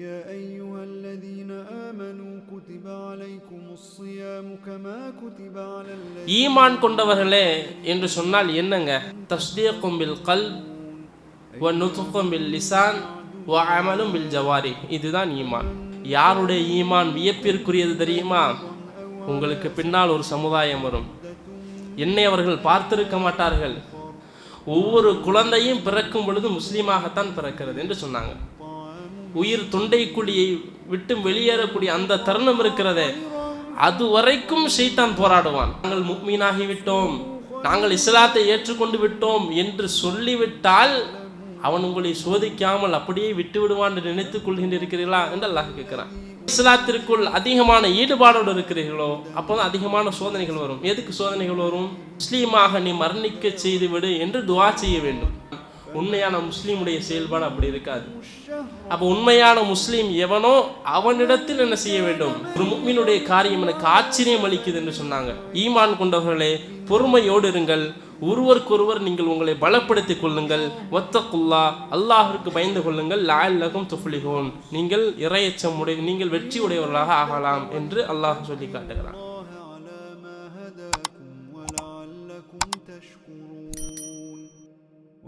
يا أيها الذين آمنوا كتب عليكم الصيام كما كتب على الذين ஈமான் கொண்டவர்களே என்று சொன்னால் என்னங்க? தஸ்தீக்கும் பில் கல்ப் வ நுத்கும் பில் லிசான் வ அமலும் பில் ஜவாரி. இதுதான் ஈமான். யாருடைய ஈமான் வியப்பிற்குரியது தெரியுமா? உங்களுக்கு பின்னால் ஒரு சமுதாயம் வரும். என்னை அவர்கள் பார்த்திருக்க மாட்டார்கள். ஒவ்வொரு குழந்தையும் பிறக்கும் பொழுது முஸ்லீமாகத்தான் பிறக்கிறது என்று சொன்னாங்க. உயிர் தொண்டை குழியை விட்டு வெளியேறக்கூடிய அந்த தருணம் இருக்கிறதே, அது வரைக்கும் ஷைத்தான் போராடுவான். நாங்கள் முஃமினாகி விட்டோம், நாங்கள் இஸ்லாத்தை ஏற்றுக்கொண்டு விட்டோம் என்று சொல்லிவிட்டால் அவன் உங்களை சோதிக்காமல் அப்படியே விட்டு விடுவான் என்று நினைத்துக் கொள்கின்றீர்களா என்று அல்லாஹ் கேட்கிறான். இஸ்லாத்திற்குள் அதிகமான ஈடுபாடோடு இருக்கிறீர்களோ அப்போதான் அதிகமான சோதனைகள் வரும். எதுக்கு சோதனைகள் வரும்? முஸ்லீமாக நீ மரணிக்க செய்து விடு என்று துஆ செய்ய வேண்டும். உண்மையான முஸ்லீமுடைய செயல்பாடு அப்படி இருக்காது. அப்போ உண்மையான முஸ்லீம் எவனோ அவனிடத்தில் என்ன செய்ய வேண்டும்? ஒரு முஃமினுடைய காரியம் எனக்கு ஆச்சரியம் அளிக்குது என்று சொன்னாங்க. ஈமான் கொண்டவர்களே, பொறுமையோடு இருங்கள், ஒருவருக்கொருவர் நீங்கள் உங்களை பலப்படுத்திக் கொள்ளுங்கள். வத்தகுல்லா, அல்லாஹ்விற்கு பயந்து கொள்ளுங்கள். லஅல்லகும் துஃப்லிஹூன், நீங்கள் இறையச்சம் உடைய, நீங்கள் வெற்றி உடையவர்களாக ஆகலாம் என்று அல்லாஹ் சொல்லி காட்டுகிறான்.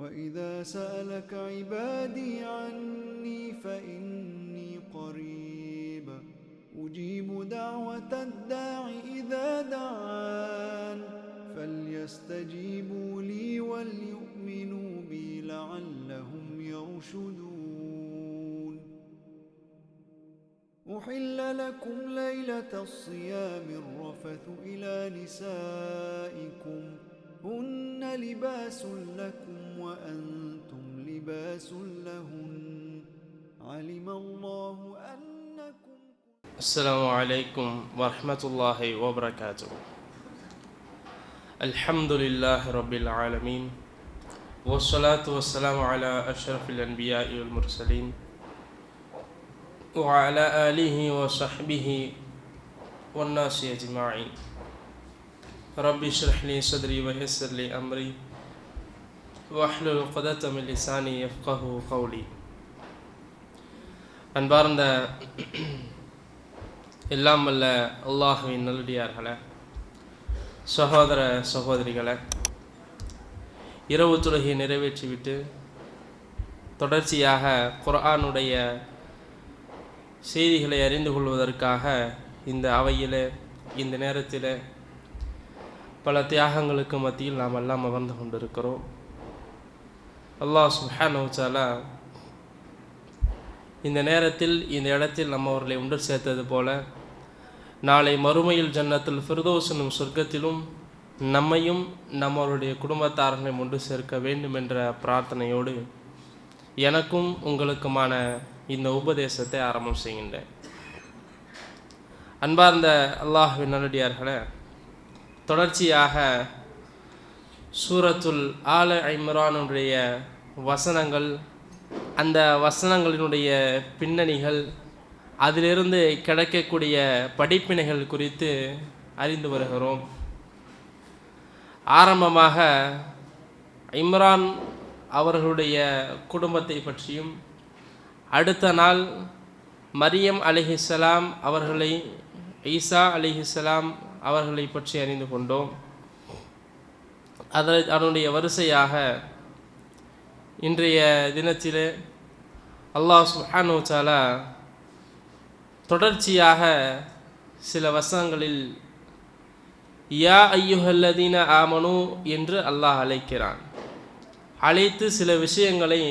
وإذا سألك عبادي عني فإني قريب أجيب دعوة الداع إذا دعان فليستجيبوا لي وليؤمنوا بي لعلهم يرشدون أحل لكم ليلة الصيام الرفث إلى نسائكم هن لباس لكم وأنتم لباس لهن علم الله أنكم. السلام عليكم ورحمة الله وبركاته. الحمد لله رب العالمين والصلاة والسلام على أشرف الأنبياء والمرسلين وعلى آله وصحبه والناس أجمعين. ربي اشرح لي صدري ويسر لي أمري واحلل عقدة من لساني يفقهوا قولي. அன்பார்ந்த எல்லாம் வல்ல அல்லாஹ்வின் நல்லடியார்களே, சகோதர சகோதரிகளே, இரவு தொழுகையை நிறைவேற்றிவிட்டு தொடர்ச்சியாக குர்ஆனுடைய செய்திகளை அறிந்து கொள்வதற்காக இந்த அவையில் இந்த நேரத்தில் பல தியாகங்களுக்கு மத்தியில் நாம் எல்லாம் அமர்ந்து கொண்டிருக்கிறோம். அல்லாஹ் சுப்ஹானஹு வ தஆலா இந்த நேரத்தில் இந்த இடத்தில் நம்ம அவர்களை ஒன்று சேர்த்தது போல நாளை மறுமையில் ஜன்னத்துல் ஃபிர்தௌஸ் என்னும் சொர்க்கத்திலும் நம்மையும் நம்மளுடைய குடும்பத்தார்களையும் ஒன்று சேர்க்க வேண்டும் என்ற பிரார்த்தனையோடு எனக்கும் உங்களுக்குமான இந்த உபதேசத்தை ஆரம்பம் செய்கின்றேன். அன்பார்ந்த அல்லாஹ்வின் நல்லடியார்களே, தொடர்ச்சியாக சூரத்துல் ஆல இம்ரானுடைய வசனங்கள், அந்த வசனங்களினுடைய பின்னணிகள், அதிலிருந்து கிடைக்கக்கூடிய படிப்பினைகள் குறித்து அறிந்து வருகிறோம். ஆரம்பமாக இம்ரான் அவர்களுடைய குடும்பத்தை பற்றியும், அடுத்த நாள் மரியம் அலைஹிஸ்ஸலாம் அவர்களை, ஈசா அலைஹிஸ்ஸலாம் அவர்களை பற்றி அறிந்து கொண்டோம். அதனுடைய வரிசையாக இன்றைய தினத்திலே அல்லாஹ் சுப்ஹானஹு வ தஆலா தொடர்ச்சியாக சில வசனங்களில் யா ஐயுஹல்லதீன ஆமனு என்று அல்லாஹ் அழைக்கிறான். அழைத்து சில விஷயங்களை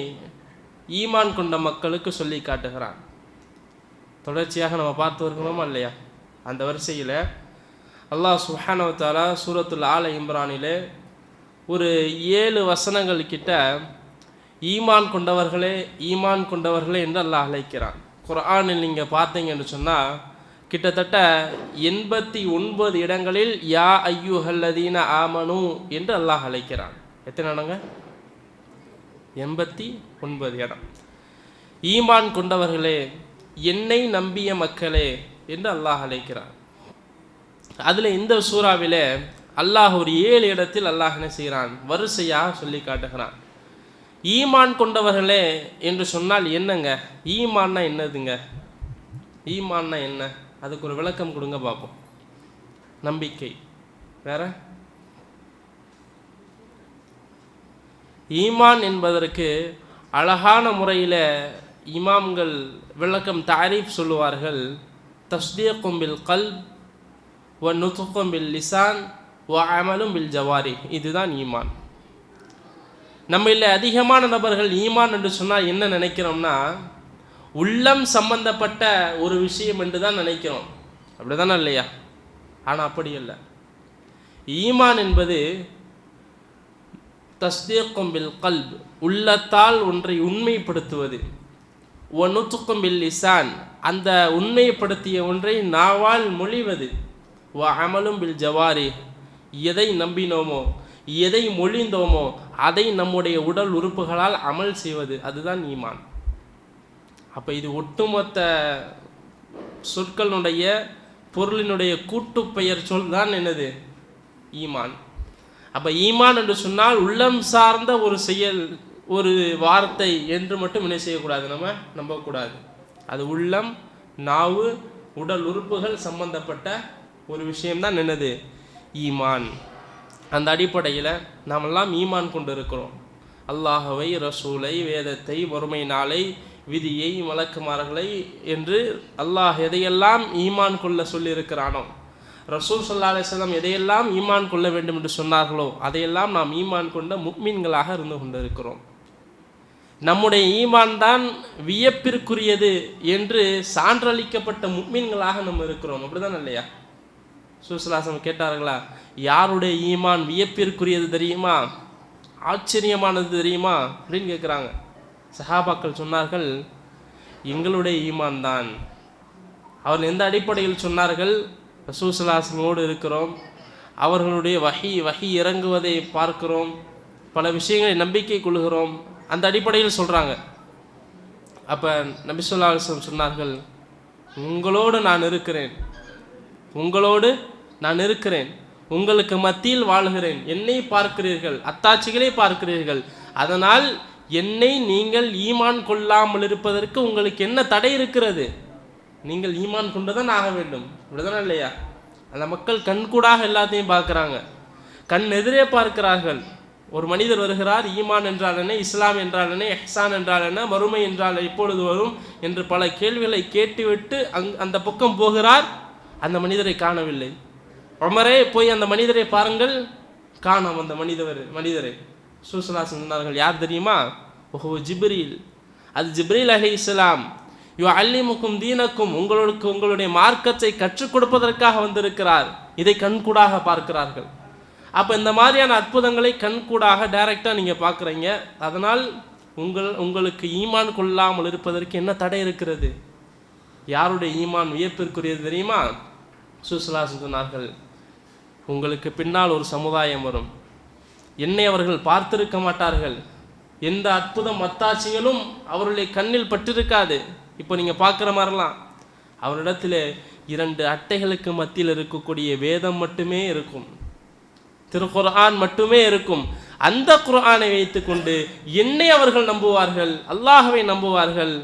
ஈமான் கொண்ட மக்களுக்கு சொல்லி காட்டுகிறான். தொடர்ச்சியாக நம்ம பார்த்து வருகிறோமா இல்லையா? அந்த வரிசையில் அல்லாஹ் சுப்ஹானஹு வ தஆலா சூரத்துல் ஆல இம்ரானிலே ஒரு 7 வசனங்கள் கிட்ட ஈமான் கொண்டவர்களே, ஈமான் கொண்டவர்களே என்று அல்லாஹ் அழைக்கிறான். குர்ஆனில் நீங்கள் பார்த்தீங்கன்னு சொன்னால் கிட்டத்தட்ட 89 இடங்களில் யா ஐயுஹல்லதீன ஆமனு என்று அல்லாஹ் அழைக்கிறான். எத்தனை இடங்க? 89 இடம். ஈமான் கொண்டவர்களே, என்னை நம்பிய மக்களே என்று அல்லாஹ் அழைக்கிறான். அதில் இந்த சூறாவிலே அல்லாஹ் ஒரு 7 இடத்தில் அல்லாஹ் என்ன செய்கிறான்? வரிசையாக சொல்லி காட்டுகிறான். ஈமான் கொண்டவர்களே என்று சொன்னால் என்னங்க? ஈமான்னா என்னதுங்க? ஈமான்னா என்ன? அதுக்கு ஒரு விளக்கம் கொடுங்க பார்ப்போம். நம்பிக்கை. வேற? ஈமான் என்பதற்கு அழகான முறையில் இமாம்கள் விளக்கம் தாரீஃப் சொல்லுவார்கள். தஸ்தீக்கும் பில் கல்ப் வ நுத்கும் பில் லிசான் வ அமலும் பில் ஜவாரி. இதுதான் ஈமான். நம்மள அதிகமான நபர்கள் ஈமான் என்று சொன்னால் என்ன நினைக்கிறோம்னா, உள்ளம் சம்பந்தப்பட்ட ஒரு விஷயம் என்று தான் நினைக்கிறோம். அப்படிதானே இல்லையா? ஆனால் அப்படி இல்லை. ஈமான் என்பது தஸ்தீக்கும் பில் கல்ப், உள்ளத்தால் ஒன்றை உண்மைப்படுத்துவது. ஒ நுத்கும் பில் லிசான், அந்த உண்மைப்படுத்திய ஒன்றை நாவால் மொழிவது. வ அமலும் பில் ஜவாரி, எதை நம்பினோமோ எதை மொழிந்தோமோ அதை நம்முடைய உடல் உறுப்புகளால் அமல் செய்வது. அதுதான் ஈமான். அப்போ இது ஒட்டுமொத்த சொற்களுடைய பொருளினுடைய கூட்டு பெயர் சொல் தான் என்னது? ஈமான். அப்போ ஈமான் என்று சொன்னால் உள்ளம் சார்ந்த ஒரு செயல், ஒரு வார்த்தை என்று மட்டும் என்ன செய்யக்கூடாது, நம்ம நம்பக்கூடாது. அது உள்ளம், நாவு, உடல் உறுப்புகள் சம்பந்தப்பட்ட ஒரு விஷயம்தான் என்னது? ஈமான். அந்த அடிப்படையில் நாமெல்லாம் ஈமான் கொண்டு இருக்கிறோம். அல்லாஹவை, ரசூலை, வேதத்தை, மறுமை நாளை, விதியை, மலக்குமார்களை என்று அல்லாஹ் எதையெல்லாம் ஈமான் கொள்ள சொல்லியிருக்கிறானோ, ரசூல் ஸல்லல்லாஹு அலைஹி வஸல்லம் எதையெல்லாம் ஈமான் கொள்ள வேண்டும் என்று சொன்னார்களோ அதையெல்லாம் நாம் ஈமான் கொண்ட முஃமின்களாக இருந்து கொண்டிருக்கிறோம். நம்முடைய ஈமான் தான் வியப்பிற்குரியது என்று சான்றளிக்கப்பட்ட முஃமின்களாக நம்ம இருக்கிறோம். அப்படிதான் இல்லையா? சுஸ்லாசம் கேட்டார்களா, யாருடைய ஈமான் வியப்பிற்குரியது தெரியுமா, ஆச்சரியமானது தெரியுமா அப்படின்னு கேட்குறாங்க. சஹாபாக்கள் சொன்னார்கள், எங்களுடைய ஈமான் தான். அவர்கள் எந்த அடிப்படையில் சொன்னார்கள்? ரசூலுல்லாஹோடு இருக்கிறோம், அவர்களுடைய வஹி இறங்குவதை பார்க்கிறோம், பல விஷயங்களை நம்பிக்கை கொள்கிறோம், அந்த அடிப்படையில் சொல்கிறாங்க. அப்போ நபி ஸல்லல்லாஹு அலைஹி வஸல்லம் சொன்னார்கள், உங்களோடு நான் இருக்கிறேன், உங்களோடு நான் இருக்கிறேன், உங்களுக்கு மத்தியில் வாழ்கிறேன், என்னை பார்க்கிறீர்கள், அத்தாட்சிகளை பார்க்கிறீர்கள், அதனால் என்னை நீங்கள் ஈமான் கொள்ளாமல் இருப்பதற்கு உங்களுக்கு என்ன தடை இருக்கிறது? நீங்கள் ஈமான் கொண்டுதான் ஆக வேண்டும். இப்படிதானே இல்லையா? அந்த மக்கள் கண்கூடாக எல்லாத்தையும் பார்க்குறாங்க, கண் எதிரே பார்க்கிறார்கள். ஒரு மனிதர் வருகிறார், ஈமான் என்றால் என்ன, இஸ்லாம் என்றால் என்ன, இஹ்சான் என்றால் என்ன, மறுமை என்றால் எப்பொழுது வரும் என்று பல கேள்விகளை கேட்டுவிட்டு அந்த பக்கம் போகிறார். அந்த மனிதரை காணவில்லை. உமரே போய் அந்த மனிதரை பாருங்கள், காணோம் அந்த மனிதரை. சுஸ்லாசன் சொன்னார்கள், யார் தெரியுமா? ஓஹோ, ஜிப்ரீல். அது ஜிப்ரீல் அலைஹிஸ்ஸலாம். யுஅல்லிமுக்கும் தீனக்கும், உங்களுக்கு உங்களுடைய மார்க்கத்தை கற்றுக் கொடுப்பதற்காக வந்திருக்கிறார். இதை கண்கூடாக பார்க்கிறார்கள். அப்போ இந்த மாதிரியான அற்புதங்களை கண்கூடாக டைரெக்டாக நீங்கள் பார்க்குறீங்க. அதனால் உங்களுக்கு ஈமான் கொள்ளாமல் இருப்பதற்கு என்ன தடை இருக்கிறது? யாருடைய ஈமான் வியப்பிற்குரியது தெரியுமா? சுஸ்லாசன் சொன்னார்கள், உங்களுக்கு பின்னால் ஒரு சமுதாயம் வரும், என்னை அவர்கள் பார்த்திருக்க மாட்டார்கள், எந்த அற்புதம் அத்தாட்சிகளும் அவருடைய கண்ணில் பட்டிருக்காது. இப்போ நீங்கள் பார்க்குற மாதிரிலாம் அவரிடத்தில் 2 அட்டைகளுக்கு மத்தியில் இருக்கக்கூடிய வேதம் மட்டுமே இருக்கும், திருக்குர்ஆன் மட்டுமே இருக்கும். அந்த குர்ஆனை வைத்துக்கொண்டு என்னை அவர்கள் நம்புவார்கள், அல்லாஹ்வை நம்புவார்கள்.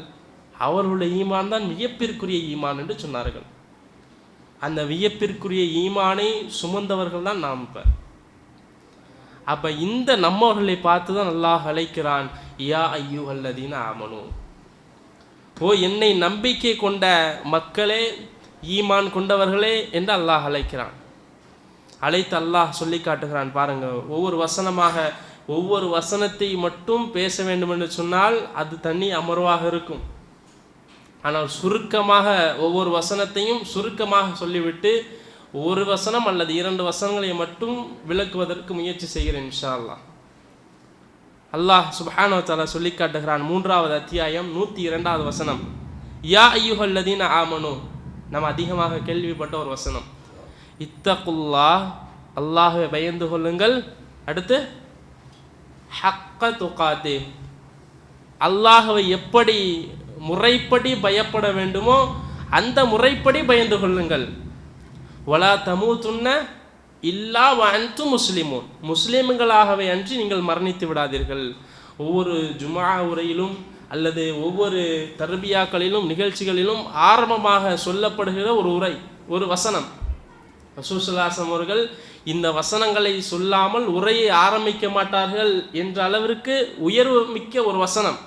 அவர்களுடைய ஈமான் தான் வியப்பிற்குரிய ஈமான் என்று சொன்னார்கள். அந்த வியப்பிற்குரிய ஈமானை சுமந்தவர்கள் தான் நாம். அப்போ இந்த நம்மவர்களை பார்த்து தான் அல்லாஹ் அழைக்கிறான், யா அய்யுஹல்லதீன ஆமனு, ஓ என்னை நம்பிக்கை கொண்ட மக்களே, ஈமான் கொண்டவர்களே என்று அல்லாஹ் அழைக்கிறான். அழைத்து அல்லாஹ் சொல்லி காட்டுகிறான். பாருங்க, ஒவ்வொரு வசனமாக ஒவ்வொரு வசனத்தை மட்டும் பேச வேண்டும் என்று சொன்னால் அது தனி அமர்வாக இருக்கும். ஆனால் சுருக்கமாக ஒவ்வொரு வசனத்தையும் சுருக்கமாக சொல்லிவிட்டு ஒரு வசனம் அல்லது 2 வசனங்களை மட்டும் விளக்குவதற்கு முயற்சி செய்கிறேன் இன்ஷா அல்லாஹ். அல்லாஹ் சுப்ஹானஹு வ தஆலா சொல்லி காட்டுகிறான். 3வது அத்தியாயம் 102வது வசனம். யா அய்யுஹல்லதீன ஆமனு, நம்ம அதிகமாக கேள்விப்பட்ட ஒரு வசனம். இத்தகுல்லாஹ், அல்லாஹ்வை பயந்து கொள்ளுங்கள். அடுத்து ஹக்க துகாத்தே, அல்லாஹ்வை எப்படி முறைப்படி பயப்பட வேண்டுமோ அந்த முறைப்படி பயந்து கொள்ளுங்கள். வலா தமூதுன்ன இல்லா வஅன்தும் முஸ்லிமூன், முஸ்லிம்களாகவே அன்றி நீங்கள் மரணித்து விடாதீர்கள். ஒவ்வொரு ஜுமா உரையிலும் அல்லது ஒவ்வொரு தர்பியாக்களிலும் நிகழ்ச்சிகளிலும் ஆரம்பமாக சொல்லப்படுகிற ஒரு உரை, ஒரு வசனம். ரசூல் ஸல்லல்லாஹு அலைஹி வஸல்லம் அவர்கள் இந்த வசனங்களை சொல்லாமல் உரையை ஆரம்பிக்க மாட்டார்கள் என்ற அளவிற்கு உயர்வு மிக்க ஒரு வசனம்.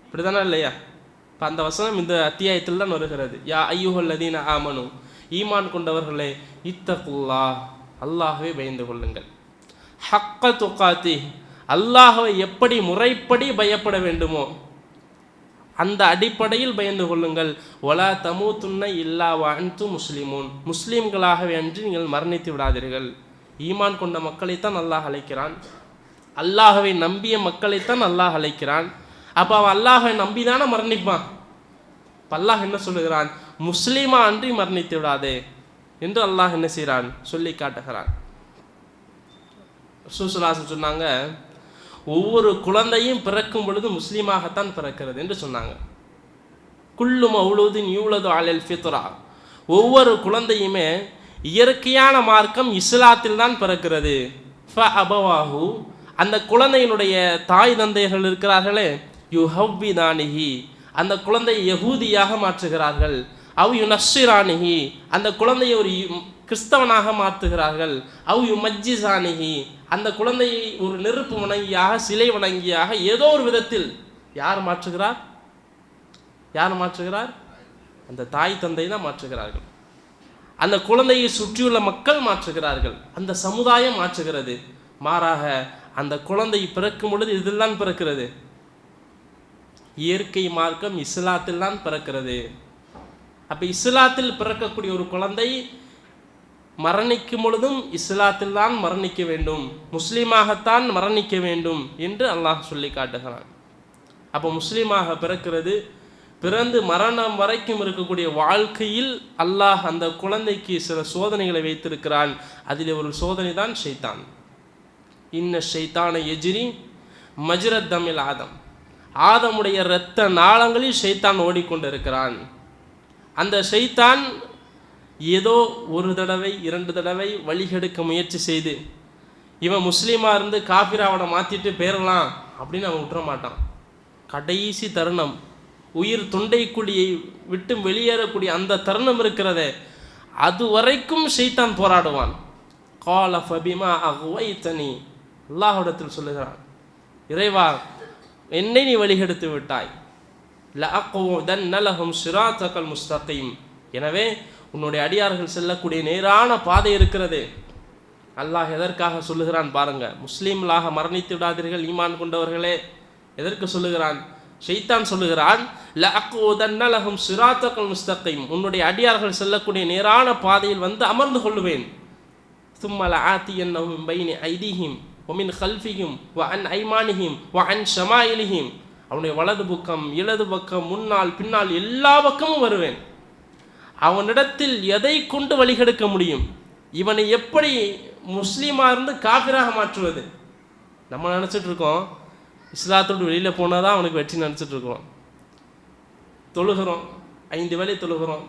இப்படிதானே இல்லையா? இப்போ அந்த வசனம் இந்த அத்தியாயத்தில் தான் வருகிறது. யா அய்யுஹல்லதீன ஆமனு, ஈமான் கொண்டவர்களே, இத்தகுல்லாஹ், அல்லாஹ்வை பயந்து கொள்ளுங்கள். ஹக்க துகாத்தி, அல்லாஹ்வை எப்படி முறைப்படி பயப்பட வேண்டுமோ அந்த அடிப்படையில் பயந்து கொள்ளுங்கள். வலா தமூத்துன்ன இல்லா வஅன்தும் முஸ்லிமூன், முஸ்லீம்களாகவே அன்றி நீங்கள் மரணித்து விடாதீர்கள். ஈமான் கொண்ட மக்களைத்தான் அல்லாஹ் அழைக்கிறான், அல்லாஹ்வை நம்பிய மக்களைத்தான் அல்லாஹ் அழைக்கிறான். அப்போ அவன் அல்லாஹ்வை நம்பி தானே மரணிப்பான். அல்லாஹ் என்ன சொல்லுகிறான்? முஸ்லீமா அன்றி மரணித்து விடாதே என்று அல்லாஹ் என்ன செய்கிறான்? சொல்லி காட்டுகிறான். ரசூல் ஸல்லல்லாஹு அலைஹி வஸல்லம் சொன்னாங்க, ஒவ்வொரு குழந்தையும் பிறக்கும் பொழுது முஸ்லீமாகத்தான் பிறக்கிறது என்று சொன்னாங்க. குல்லு மௌலூதின் யூலது அலல் ஃபித்ரா, ஒவ்வொரு குழந்தையுமே இயற்கையான மார்க்கம் இஸ்லாத்தில் தான் பிறக்கிறது. ஃப அபவாஹு, அந்த குழந்தையினுடைய தாய் தந்தைகள் இருக்கிறார்களே, யுஹவ்விதானிஹி, அந்த குழந்தையை யகூதியாக மாற்றுகிறார்கள். அவ் யுனஸ்ஸிரானிஹி, அந்த குழந்தையை ஒரு கிறிஸ்தவனாக மாற்றுகிறார்கள். அவ் யுமஜ்ஜிசானிஹி, அந்த குழந்தையை ஒரு நெருப்பு வணங்கியாக, சிலை வணங்கியாக, ஏதோ ஒரு விதத்தில் யார் மாற்றுகிறார்? யார் மாற்றுகிறார்? அந்த தாய் தந்தை தான் மாற்றுகிறார்கள். அந்த குழந்தையை சுற்றியுள்ள மக்கள் மாற்றுகிறார்கள், அந்த சமுதாயம் மாற்றுகிறது. மாறாக அந்த குழந்தை பிறக்கும் பொழுது இதில் தான் பிறக்கிறது, இயற்கை மார்க்கம் இஸ்லாத்தில் தான் பிறக்கிறது. அப்போ இஸ்லாத்தில் பிறக்கக்கூடிய ஒரு குழந்தை மரணிக்கும் பொழுதும் இஸ்லாத்தில் தான் மரணிக்க வேண்டும், முஸ்லீமாகத்தான் மரணிக்க வேண்டும் என்று அல்லாஹ் சொல்லி காட்டுகிறான். அப்போ முஸ்லீமாக பிறக்கிறது, பிறந்து மரணம் வரைக்கும் இருக்கக்கூடிய வாழ்க்கையில் அல்லாஹ் அந்த குழந்தைக்கு சில சோதனைகளை வைத்திருக்கிறான். அதில் ஒரு சோதனை தான் ஷைத்தான். இன்ன ஷைத்தான எஜிரி மஜ்ரத் தமிழ் ஆதம், ஆதமுடைய இரத்த நாளங்களில் ஷைத்தான் ஓடிக்கொண்டிருக்கிறான். அந்த ஷைத்தான் ஏதோ ஒரு தடவை 2 தடவை வழிகெடுக்க முயற்சி செய்து, இவன் முஸ்லீமாக இருந்து காஃபிராவனை மாற்றிட்டு போயிடலாம் அப்படின்னு அவன் விட்டுற மாட்டான். கடைசி தருணம், உயிர் தொண்டைக்குழியை விட்டு வெளியேறக்கூடிய அந்த தருணம் இருக்கிறதே, அது வரைக்கும் ஷைத்தான் போராடுவான். கால ஃபபிமா அஹ்வைதனி, அல்லாஹ்விடத்தில் சொல்லுகிறான், இறைவா என்னை நீ வழிகெடுத்து விட்டாய். லஅக்உதன்ன லஹும் ஸிராத்தகல் முஸ்தகீம், எனவே உன்னுடைய அடியார்கள் செல்லக்கூடிய நேரான பாதை இருக்கிறது. அல்லாஹ் எதற்காக சொல்லுகிறான் பாருங்க, முஸ்லீம்களாக மரணித்து விடாதீர்கள் ஈமான் கொண்டவர்களே. எதற்கு சொல்லுகிறான்? ஷைத்தான் சொல்லுகிறான், லஅக்உதன்ன லஹும் ஸிராத்தகல் முஸ்தகீம், உன்னுடைய அடியார்கள் செல்லக்கூடிய நேரான பாதையில் வந்து அமர்ந்து கொள்ளுவேன். சும்ம லஆத்தியன்னஹும் மின் பைனி ஐதீஹிம் வ மின் கல்ஃபிஹிம் வ அன் ஐமானிஹிம் வ அன் ஷமாயிலிஹிம், அவனுடைய வலது பக்கம் இடது பக்கம் முன்னால் பின்னால் எல்லா பக்கமும் வருவேன். அவனிடத்தில் எதை கொண்டு வழிகெடுக்க முடியும், இவனை எப்படி முஸ்லீமாக இருந்து காஃபிராக மாற்றுவது? நம்ம நினச்சிட்டு இருக்கோம் இஸ்லாத்தோடு வெளியில் போனால் தான் அவனுக்கு வெற்றி நினச்சிட்டு இருக்கோம். தொழுகிறோம், 5 வேளை தொழுகிறோம்,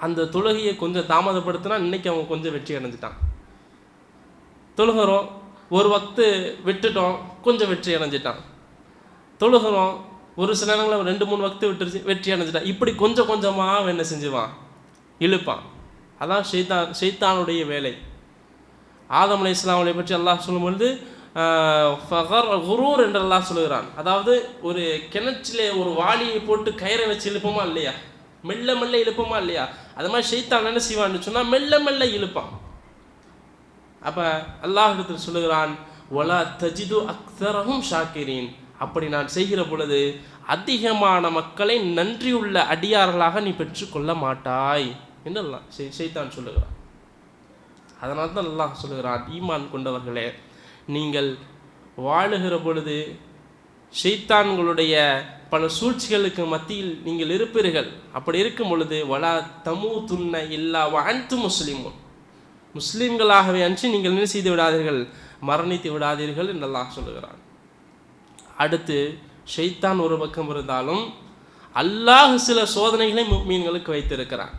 அந்த தொழுகையை கொஞ்சம் தாமதப்படுத்தினா இன்றைக்கி அவன் கொஞ்சம் வெற்றி அடைஞ்சிட்டான். தொழுகிறோம், ஒரு வக்து விட்டுட்டோம், கொஞ்சம் வெற்றி அடைஞ்சிட்டான். தொழுகிறோம், ஒரு சில நேரங்களில் 2-3 வக்து விட்டுருச்சு, வெற்றி அடைஞ்சிட்டான். இப்படி கொஞ்சம் கொஞ்சமாக என்ன செஞ்சுவான்? இழுப்பான். அதான் ஷைத்தானுடைய வேலை. ஆதம் அலைஹிஸ்ஸலாம் அவளை பற்றி அல்லாஹ் சொல்லும்பொழுது குரூர் என்று அல்லாஹ் சொல்லுகிறான். அதாவது ஒரு கிணற்றிலே ஒரு வாளியை போட்டு கயிறை வச்சு இழுப்போமா இல்லையா, மெல்ல மெல்ல இழுப்போமா இல்லையா, அது மாதிரி ஷைத்தான் என்ன செய்வான்னு சொன்னால் மெல்ல மெல்ல இழுப்பான். அப்போ அல்லாஹ் சொல்லுகிறான், வலா தஜிது அக்ஸரஹும் ஷாக்கிரீன், அப்படி நான் செய்கிற பொழுது அதிகமான மக்களை நன்றியுள்ள அடியார்களாக நீ பெற்றுக்கொள்ள மாட்டாய் என்று அல்லாஹ் ஷைத்தான் சொல்லுகிறான். அதனால தான் அல்லாஹ் சொல்லுகிறான், ஈமான் கொண்டவர்களே, நீங்கள் வாழுகிற பொழுது ஷைத்தான்களுடைய பல சூழ்ச்சிகளுக்கு மத்தியில் நீங்கள் இருப்பீர்கள். அப்படி இருக்கும் பொழுது வலா தமூதுன்ன இல்லா வஅன்தும் முஸ்லிமூன், முஸ்லீம்களாகவே அன்றி நீங்கள் என்ன செய்து விடாதீர்கள், மரணித்து விடாதீர்கள் என்று அல்லாஹ் சொல்லுகிறான். அடுத்து ஷைத்தான் ஒரு பக்கம் இருந்தாலும் அல்லாஹ் சில சோதனைகளை முஃமின்களுக்கு வைத்திருக்கிறான்.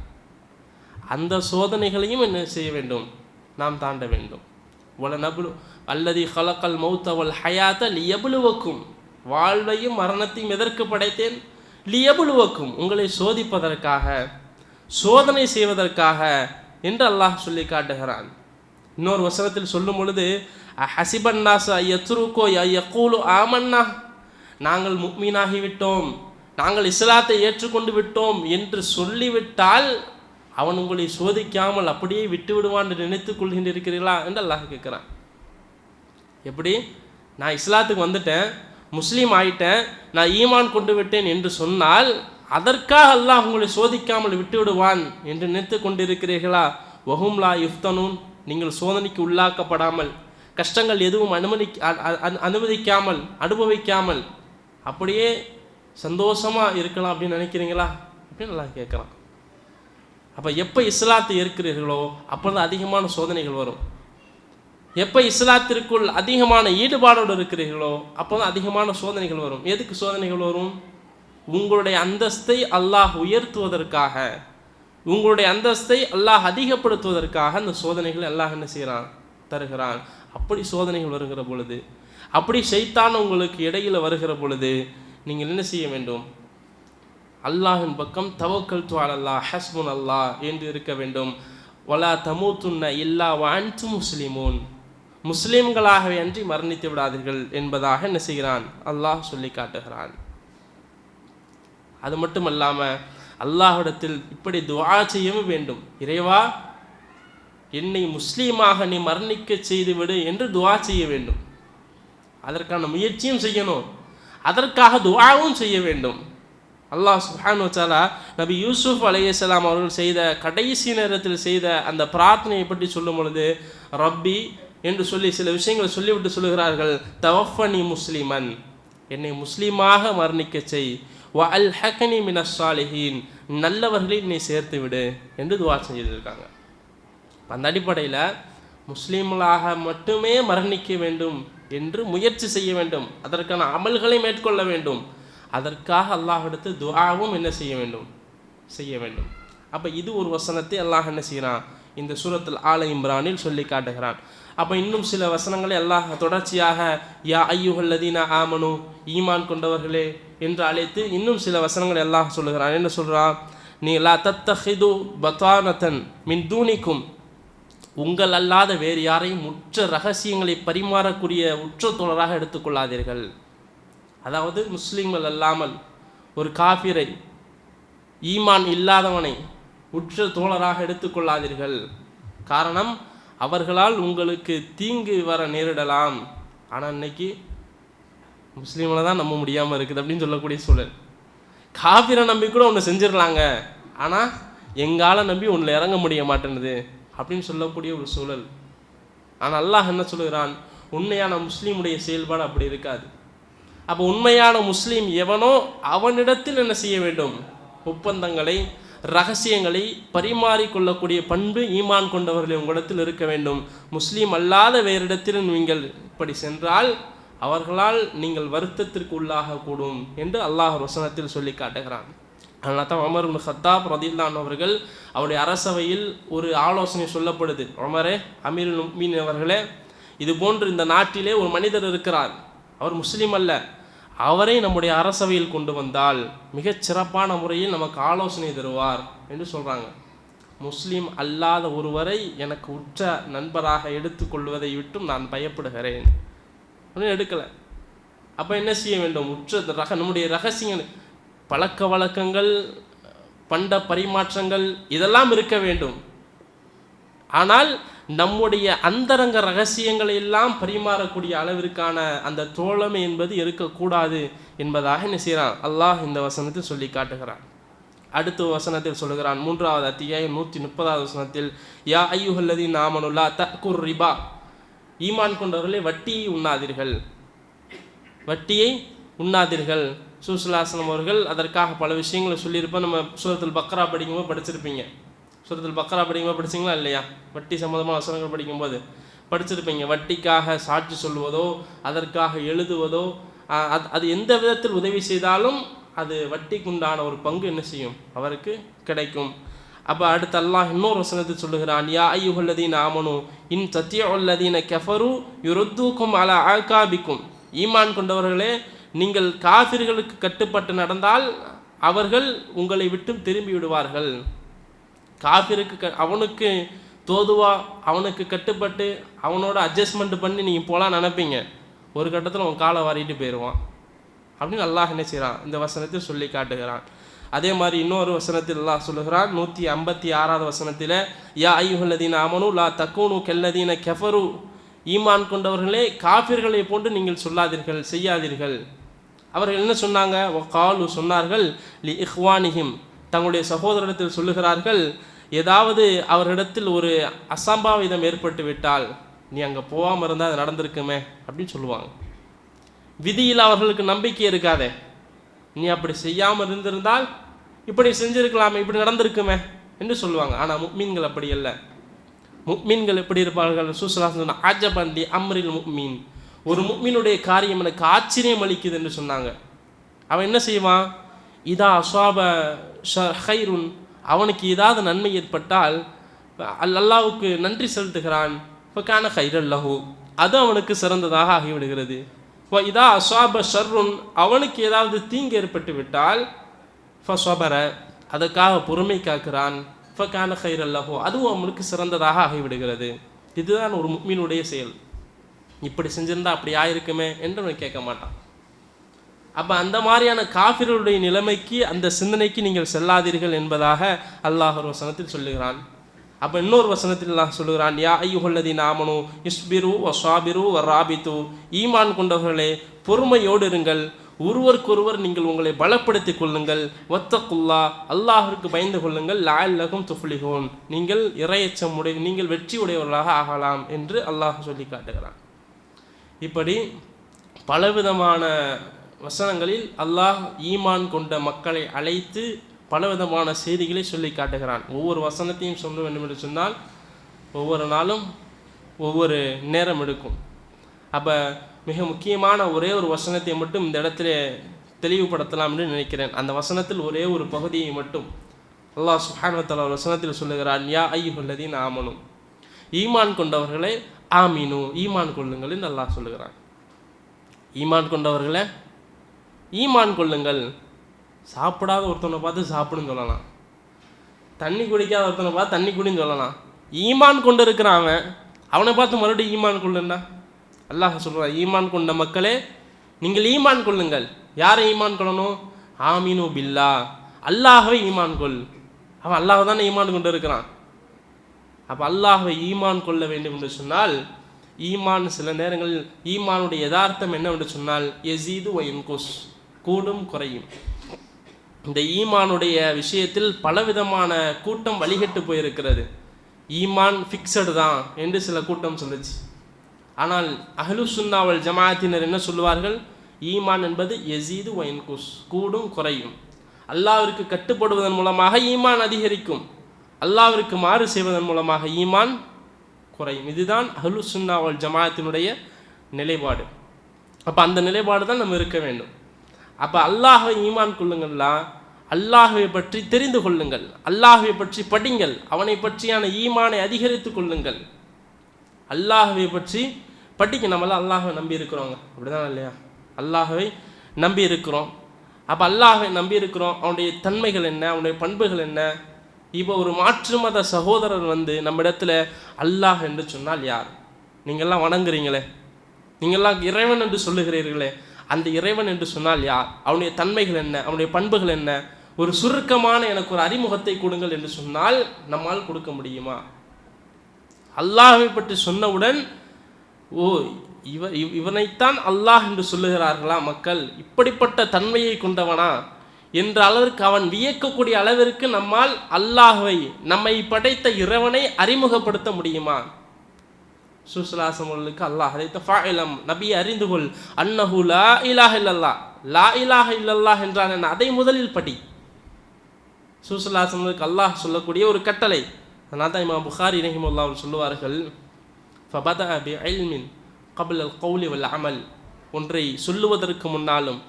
அந்த சோதனைகளையும் என்ன செய்ய வேண்டும், நாம் தாண்ட வேண்டும். வலனப்லு அல்லதி ஹலக்கல் மௌத்த வல் ஹயாத்த லியப்லுவக்கும், வாழ்வையும் மரணத்தையும் எதற்கு படைத்தேன்? லியப்லுவக்கும், உங்களை சோதிப்பதற்காக, சோதனை செய்வதற்காக என்று அல்லாஹ் சொல்லி காட்டுகிறான். இன்னொரு வசனத்தில் சொல்லும் பொழுது ஹசிபன்னாஸ் ஐயத்ருக்கோ யக்கூலு ஆமன்னா, நாங்கள் முக்மீனாகிவிட்டோம், நாங்கள் இஸ்லாத்தை ஏற்றுக்கொண்டு விட்டோம் என்று சொல்லிவிட்டால் அவன் உங்களை சோதிக்காமல் அப்படியே விட்டு விடுவான் என்று நினைத்துக் கொள்கின்றிருக்கிறீர்களா என்று அல்லாஹ் கேட்குறான். எப்படி? நான் இஸ்லாத்துக்கு வந்துட்டேன், முஸ்லீம் ஆயிட்டேன், நான் ஈமான் கொண்டு விட்டேன் என்று சொன்னால் அதற்காக அல்லாஹ் உங்களை சோதிக்காமல் விட்டு விடுவான் என்று நினைத்து கொண்டிருக்கிறீர்களா? வஹும் லா யுஃப்தனூன், நீங்கள் சோதனைக்கு உள்ளாக்கப்படாமல், கஷ்டங்கள் எதுவும் அனுமதிக்காமல் அனுபவிக்காமல் அப்படியே சந்தோஷமாக இருக்கலாம் அப்படின்னு நினைக்கிறீங்களா அப்படின்னு நல்லா கேட்குறான். அப்போ எப்போ இஸ்லாத்தை ஏற்கிறீர்களோ அப்போ தான் அதிகமான சோதனைகள் வரும். எப்போ இஸ்லாத்திற்குள் அதிகமான ஈடுபாடோடு இருக்கிறீர்களோ அப்போ தான் அதிகமான சோதனைகள் வரும். எதுக்கு சோதனைகள் வரும்? உங்களுடைய அந்தஸ்தை அல்லாஹ் உயர்த்துவதற்காக, உங்களுடைய அந்தஸ்தை அல்லாஹ் அதிகப்படுத்துவதற்காக அந்த சோதனைகள் அல்லாஹ் என்ன செய்கிறான்? தருகிறான். அப்படி சோதனைகள் வருகிற பொழுது, அப்படி ஷைத்தான் உங்களுக்கு இடையில் வருகிற பொழுது நீங்கள் என்ன செய்ய வேண்டும்? அல்லாஹின் பக்கம் தவக்கல்து அலல்லாஹ் ஹஸ்புன் அல்லாஹ் என்று இருக்க வேண்டும். வலா தமூத்துன்ன இல்லா வஅன்தும் முஸ்லிமூன், முஸ்லீம்களாகவே அன்றி மரணித்து விடாதீர்கள் என்பதாக என்ன செய்கிறான்? அல்லாஹ் சொல்லி காட்டுகிறான். அது மட்டும் அல்லாமல் அல்லாஹ்விடத்தில் இப்படி துஆ செய்யவும் வேண்டும். இறைவா, என்னை முஸ்லீமாக நீ மரணிக்க செய்துவிடு என்று துஆ செய்ய வேண்டும். அதற்கான முயற்சியும் செய்யணும், அதற்காக துஆவும் செய்ய வேண்டும். அல்லாஹ் சுப்ஹானஹு வ தஆலா நபி யூசுப் அலைஹிஸ்ஸலாம் அவர்கள் செய்த கடைசி நேரத்தில் செய்த அந்த பிரார்த்தனையை பற்றி சொல்லும் பொழுது ரப்பி என்று சொல்லி சில விஷயங்களை சொல்லிவிட்டு சொல்லுகிறார்கள், தவஃபனி முஸ்லிமன், என்னை முஸ்லீமாக மரணிக்க செய், வ அல்ஹக்னி மினஸ் ஸாலிஹீன், நல்லவர்களில் நீ சேர்த்து விடு என்று துஆ செஞ்சிருக்காங்க. அந்த அடிப்படையில் முஸ்லீம்களாக மட்டுமே மரணிக்க வேண்டும் என்று முயற்சி செய்ய வேண்டும், அதற்கான அமல்களை மேற்கொள்ள வேண்டும். அதற்காக அல்லாஹ்விடத்து துஆவும் என்ன செய்ய வேண்டும்? செய்ய வேண்டும். அப்போ இது ஒரு வசனத்தை அல்லாஹ் என்ன செய்கிறான்? இந்த சூரத்துல் ஆல இம்ரானில் சொல்லி காட்டுகிறான். அப்போ இன்னும் சில வசனங்களை அல்லாஹ் தொடர்ச்சியாக யா ஐயுஹல்லதீன ஆமனு, ஈமான் கொண்டவர்களே என்று அழைத்து இன்னும் சில வசனங்களை அல்லாஹ் சொல்லுகிறான். என்ன சொல்கிறான்? நீ லா தத்தஹிது பதானத்தன் மின் தூனிக்கும், உங்கள் அல்லாத வேறு யாரையும் உற்ற ரகசியங்களை பரிமாறக்கூடிய உற்ற தோழராக எடுத்துக்கொள்ளாதீர்கள். அதாவது முஸ்லீம்கள் அல்லாமல் ஒரு காஃபிரை, ஈமான் இல்லாதவனை உற்ற தோழராக எடுத்துக்கொள்ளாதீர்கள். காரணம், அவர்களால் உங்களுக்கு தீங்கு வர நேரிடலாம். ஆனால் இன்னைக்கு முஸ்லீம்களை தான் நம்ப முடியாமல் இருக்குது அப்படின்னு சொல்லக்கூடிய சூழல். காஃபிரை நம்பி கூட ஒன்று செஞ்சிடலாங்க, ஆனால் எங்கால நம்பி ஒன்றில் இறங்க முடிய மாட்டேன்னுது அப்படின்னு சொல்லக்கூடிய ஒரு சூழல். ஆனால் அல்லாஹ் என்ன சொல்லுகிறான்? உண்மையான முஸ்லீமுடைய செயல்பாடு அப்படி இருக்காது. அப்போ உண்மையான முஸ்லீம் எவனோ அவனிடத்தில் என்ன செய்ய வேண்டும்? ஒப்பந்தங்களை, ரகசியங்களை பரிமாறிக்கொள்ளக்கூடிய பண்பு ஈமான் கொண்டவர்கள் உங்களிடத்தில் இருக்க வேண்டும். முஸ்லீம் அல்லாத வேறு இடத்தில் நீங்கள் இப்படி சென்றால் அவர்களால் நீங்கள் வருத்தத்திற்கு உள்ளாகக்கூடும் என்று அல்லாஹ் வசனத்தில் சொல்லி காட்டுகிறான். அதனால தான் உமர் இப்னு கத்தாப் ரலியல்லாஹு அவர்கள் அவருடைய அரசவையில் ஒரு ஆலோசனை சொல்லப்படுது. உமரே, அமீருல் முஃமினீன் அவர்களே, இது போன்று இந்த நாட்டிலே ஒரு மனிதர் இருக்கிறார், அவர் முஸ்லீம் அல்ல, அவரை நம்முடைய அரசவையில் கொண்டு வந்தால் மிகச் சிறப்பான முறையில் நமக்கு ஆலோசனை தருவார் என்று சொல்கிறாங்க. முஸ்லீம் அல்லாத ஒருவரை எனக்கு உற்ற நண்பராக எடுத்துக்கொள்வதை விட்டும் நான் பயப்படுகிறேன் அப்படின்னு எடுக்கலை. அப்போ என்ன செய்ய வேண்டும்? உற்ற நம்முடைய ரகசியங்கள், பழக்க வழக்கங்கள், பண்ட பரிமாற்றங்கள் இதெல்லாம் இருக்க வேண்டும். ஆனால் நம்முடைய அந்தரங்க ரகசியங்களை எல்லாம் பரிமாறக்கூடிய அளவிற்கான அந்த தோழமை என்பது இருக்கக்கூடாது என்பதாக என்ன செய்கிறான்? அல்லாஹ் இந்த வசனத்தில் சொல்லி காட்டுகிறான். அடுத்த வசனத்தில் சொல்லுகிறான், 3வது அத்தியாயம் 130வது வசனத்தில், யா ஐயுஹல்லதீன ஆமனு லா தஅகுர் ரிபா, ஈமான் கொண்டவர்களே வட்டியை உண்ணாதீர்கள், வட்டியை உண்ணாதீர்கள். சூசலாசனம் அவர்கள் அதற்காக பல விஷயங்களை சொல்லியிருப்போம். நம்ம சூரத்துல் பக்ரா படிக்கும்போது படிச்சிருப்பீங்க. சூரத்துல் பக்ரா படிக்கும்போது படிச்சிங்களா இல்லையா? வட்டி சம்மந்தமான வசனங்கள் படிக்கும்போது படிச்சிருப்பீங்க. வட்டிக்காக சாட்சி சொல்வதோ, அதற்காக எழுதுவதோ, அது எந்த விதத்தில் உதவி செய்தாலும் அது வட்டிக்குண்டான ஒரு பங்கு என்ன செய்யும்? அவருக்கு கிடைக்கும். அப்போ அடுத்து அல்லாஹ் இன்னொரு வசனத்தை சொல்லுகிறான், யா அய்யுஹல்லதீன ஆமனு இன் தத்தியுல்லதீன கஃபரு யுருத்துக்கும் அலா ஆகாபிக்கும். ஈமான் கொண்டவர்களே, நீங்கள் காஃபிர்களுக்கு கட்டுப்பட்டு நடந்தால் அவர்கள் உங்களை விட்டு திரும்பி விடுவார்கள். காஃபிருக்கு அவனுக்கு தோதுவா அவனுக்கு கட்டுப்பட்டு அவனோட அட்ஜஸ்ட்மெண்ட் பண்ணி நீங்கள் போகலாம் நினைப்பீங்க, ஒரு கட்டத்தில் அவன் காலை வாரிட்டு போயிடுவான் அப்படின்னு அல்லாஹ் என்ன செய்கிறான் இந்த வசனத்தில் சொல்லி காட்டுகிறான். அதே மாதிரி இன்னொரு வசனத்தில் அல்லாஹ் சொல்லுகிறான் 156வது வசனத்தில், யா அய்யுஹல்லதீன ஆமனு லா தக்கூனு கல்லதீன கஃபரு. ஈமான் கொண்டவர்களே, காஃபிர்களை போன்று நீங்கள் சொல்லாதீர்கள், செய்யாதீர்கள். அவர்கள் என்ன சொன்னாங்க? வகாலு சொன்னார்கள், லி இஹ்வானிஹிம் தங்களுடைய சகோதரத்தில் சொல்லுகிறார்கள், ஏதாவது அவர்களிடத்தில் ஒரு அசம்பாவிதம் ஏற்பட்டு விட்டால் நீ அங்கே போகாமல் இருந்தால் அது நடந்திருக்குமே அப்படின்னு சொல்லுவாங்க. விதியில் அவர்களுக்கு நம்பிக்கை இருக்காதே, நீ அப்படி செய்யாமல் இருந்திருந்தால் இப்படி செஞ்சிருக்கலாமே, இப்படி நடந்திருக்குமே என்று சொல்லுவாங்க. ஆனால் முக்மீன்கள் அப்படி அல்ல. முக்மீன்கள் எப்படி இருப்பார்கள்? சுஸ்லாசன் ஆஜபந்தி அம்ரில் முக்மீன், ஒரு முக்மீனுடைய காரியம் எனக்கு ஆச்சரியம் அளிக்குது என்று சொன்னாங்க. அவன் என்ன செய்வான்? இதா அஸ்வாப ஹைருன், அவனுக்கு ஏதாவது நன்மை ஏற்பட்டால் அல்லாஹ்வுக்கு நன்றி செலுத்துகிறான். ஃபகான ஹைரல்லஹு, அது அவனுக்கு சிறந்ததாக ஆகிவிடுகிறது. இதா அஸ்வாப ஷர்ருன், அவனுக்கு ஏதாவது தீங்கு ஏற்பட்டு விட்டால் ஃபஸ்வபர, அதற்காக பொறுமை காக்கிறான். ஃபகான ஹைரல்லஹு, அதுவும் அவனுக்கு சிறந்ததாக ஆகிவிடுகிறது. இதுதான் ஒரு முக்மீனுடைய செயல். இப்படி செஞ்சிருந்தா அப்படி ஆயிருக்குமே என்று அவன் கேட்க மாட்டான். அப்போ அந்த மாதிரியான காஃபிர்களுடைய நிலைமைக்கு, அந்த சிந்தனைக்கு நீங்கள் செல்லாதீர்கள் என்பதாக அல்லாஹ் ஒரு வசனத்தில் சொல்லுகிறான். அப்போ இன்னொரு வசனத்தில் அல்லாஹ் சொல்லுகிறான், யா அய்யுஹல்லதீன ஆமனு இஸ்பிரு வஸ்வாபிரு வராபித்து. ஈமான் கொண்டவர்களே, பொறுமையோடு இருங்கள், ஒருவருக்கொருவர் நீங்கள் உங்களை பலப்படுத்திக் கொள்ளுங்கள். வத்தகுல்லா, அல்லாஹ்விற்கு பயந்து கொள்ளுங்கள். லஅல்லகும் துஃப்லிஹூன், நீங்கள் இறையச்சம் நீங்கள் வெற்றி உடையவர்களாக ஆகலாம் என்று அல்லாஹ் சொல்லி காட்டுகிறான். இப்படி பலவிதமான வசனங்களில் அல்லாஹ் ஈமான் கொண்ட மக்களை அழைத்து பலவிதமான செய்திகளை சொல்லி காட்டுகிறான். ஒவ்வொரு வசனத்தையும் சொல்ல வேண்டும் என்று சொன்னால் ஒவ்வொரு நாளும் ஒவ்வொரு நேரம் எடுக்கும். அப்போ மிக முக்கியமான ஒரே ஒரு வசனத்தை மட்டும் இந்த இடத்துல தெளிவுபடுத்தலாம் என்று நினைக்கிறேன். அந்த வசனத்தில் ஒரே ஒரு பகுதியை மட்டும் அல்லாஹ் சுப்ஹானஹு வ தஆலா வசனத்தில் சொல்லுகிறான், யா அய்யுஹல்லதீன ஆமனு, ஈமான் கொண்டவர்களே ஆமீனு, ஈமான் கொள்ளுங்கள் என்று அல்லாஹ் சொல்லுகிறான். ஈமான் கொண்டவர்களே ஈமான் கொள்ளுங்கள். சாப்பிடாத ஒருத்தனை பார்த்து சாப்பிடுன்னு சொல்லலாம், தண்ணி குடிக்காத ஒருத்தனை பார்த்து தண்ணி குடின்னு சொல்லலாம். ஈமான் கொண்டு இருக்கிறான் அவனை பார்த்து மறுபடியும் ஈமான் கொள்ளுன்னா அல்லாஹ் சொல்கிறான், ஈமான் கொண்ட மக்களே நீங்கள் ஈமான் கொள்ளுங்கள். யாரை ஈமான் கொள்ளணும்? ஆமீனு பில்லா, அல்லாஹ்வை ஈமான் கொள். அவன் அல்லாஹ் தானே ஈமான் கொண்டு இருக்கிறான். அப்போ அல்லாஹ்வை ஈமான் கொள்ள வேண்டும் என்று சொன்னால், ஈமான் சில நேரங்களில் ஈமானுடைய யதார்த்தம் என்னவென்று சொன்னால் யஸீது வ யன்குஸ், கூடும் குறையும். இந்த ஈமானுடைய விஷயத்தில் பலவிதமான கூட்டம் வழிகட்டு போயிருக்கிறது. ஈமான் ஃபிக்ஸடு தான் என்று சில கூட்டம் சொல்லுச்சு. ஆனால் அஹ்லு சுன்னா வல் ஜமாஅத்தினர் என்ன சொல்லுவார்கள்? ஈமான் என்பது யஸீது வ யன்குஸ், கூடும் குறையும். அல்லாஹ்விற்கு கட்டுப்படுவதன் மூலமாக ஈமான் அதிகரிக்கும், அல்லாஹ்விற்கு மாறு செய்வதன் மூலமாக ஈமான் குறையும். இதுதான் அஹ்லு சுன்னா வல் ஜமாஅத்தினுடைய நிலைப்பாடு. அப்போ அந்த நிலைப்பாடு தான் நம்ம இருக்க வேண்டும். அப்போ அல்லாஹ்வை ஈமான் கொள்ளுங்கள்னா அல்லாஹ்வை பற்றி தெரிந்து கொள்ளுங்கள், அல்லாஹ்வை பற்றி படிங்கள், அவனை பற்றியான ஈமானை அதிகரித்து கொள்ளுங்கள். அல்லாஹ்வை பற்றி படிக்க, நம்மளாம் அல்லாஹ்வை நம்பி இருக்கிறோங்க, அப்படிதான் இல்லையா? அல்லாஹ்வை நம்பி இருக்கிறோம். அப்போ அல்லாஹ்வை நம்பி இருக்கிறோம், அவனுடைய தன்மைகள் என்ன, அவனுடைய பண்புகள் என்ன. இப்போ ஒரு மாற்று மத சகோதரர் நம்ம இடத்துல அல்லாஹ் என்று சொன்னால் யார்? நீங்கள்லாம் வணங்குறீங்களே, நீங்கள்லாம் இறைவன் என்று சொல்லுகிறீர்களே, அந்த இறைவன் என்று சொன்னால் யார்? அவனுடைய தன்மைகள் என்ன, அவனுடைய பண்புகள் என்ன? ஒரு சுருக்கமான எனக்கு ஒரு அறிமுகத்தை கொடுங்கள் என்று சொன்னால் நம்மால் கொடுக்க முடியுமா? அல்லாஹ்வை பற்றி சொன்னவுடன் ஓ இவனைத்தான் அல்லாஹ் என்று சொல்லுகிறார்களா மக்கள், இப்படிப்பட்ட தன்மையை கொண்டவனா என்ற அளவிற்கு, அவன் வியக்கக்கூடிய அளவிற்கு நம்மால் அல்லாஹ்வை, நம்மை படைத்த இறைவனை அறிமுகப்படுத்த முடியுமா? சுஸ்லாசமுக்கு அல்லாஹ் அதைத்த ஃபாயிலம், நபியை அறிந்து கொள், அன்னஹு லா இலாஹ இல்லல்லாஹ், லா இலாஹ இல்லல்லாஹ் என்றான் என்ன, அதை முதலில் படி. சுஸ்லாசமுக்கு அல்லாஹ் சொல்லக்கூடிய ஒரு கட்டளை. அதனால தான் இமாம் புகாரி ரஹிமஹுல்லாஹ் அவர் சொல்லுவார்கள், ஃபபதஅ பிஇல்மின் கப்ல அல் கௌலி வல் அமல், ஒன்றை சொல்லுவதற்கு முன்னாலும்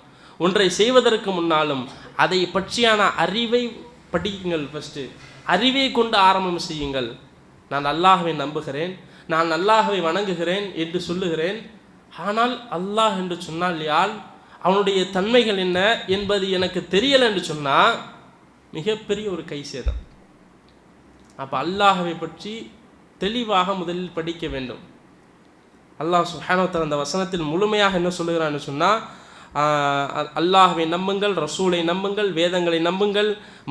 ஒன்றை செய்வதற்கு முன்னாலும் அதை பற்றியான அறிவை படியுங்கள். ஃபஸ்ட்டு அறிவை கொண்டு ஆரம்பம் செய்யுங்கள். நான் அல்லாஹ்வை நம்புகிறேன், நான் அல்லாஹ்வை வணங்குகிறேன் என்று சொல்லுகிறேன். ஆனால் அல்லாஹ் என்று சொன்னால் யார், அவனுடைய தன்மைகள் என்ன என்பது எனக்கு தெரியலை என்று சொன்னால் மிகப்பெரிய ஒரு கை சேதம். அப்போ அல்லாஹ்வை பற்றி தெளிவாக முதலில் படிக்க வேண்டும். அல்லாஹ் சுப்ஹானஹு வ தஆலா அந்த வசனத்தில் முழுமையாக என்ன சொல்லுகிறான்னு சொன்னால், அல்லாஹ்வை நம்புங்கள், ரசூலை நம்புங்கள், வேதங்களை நம்புங்கள்,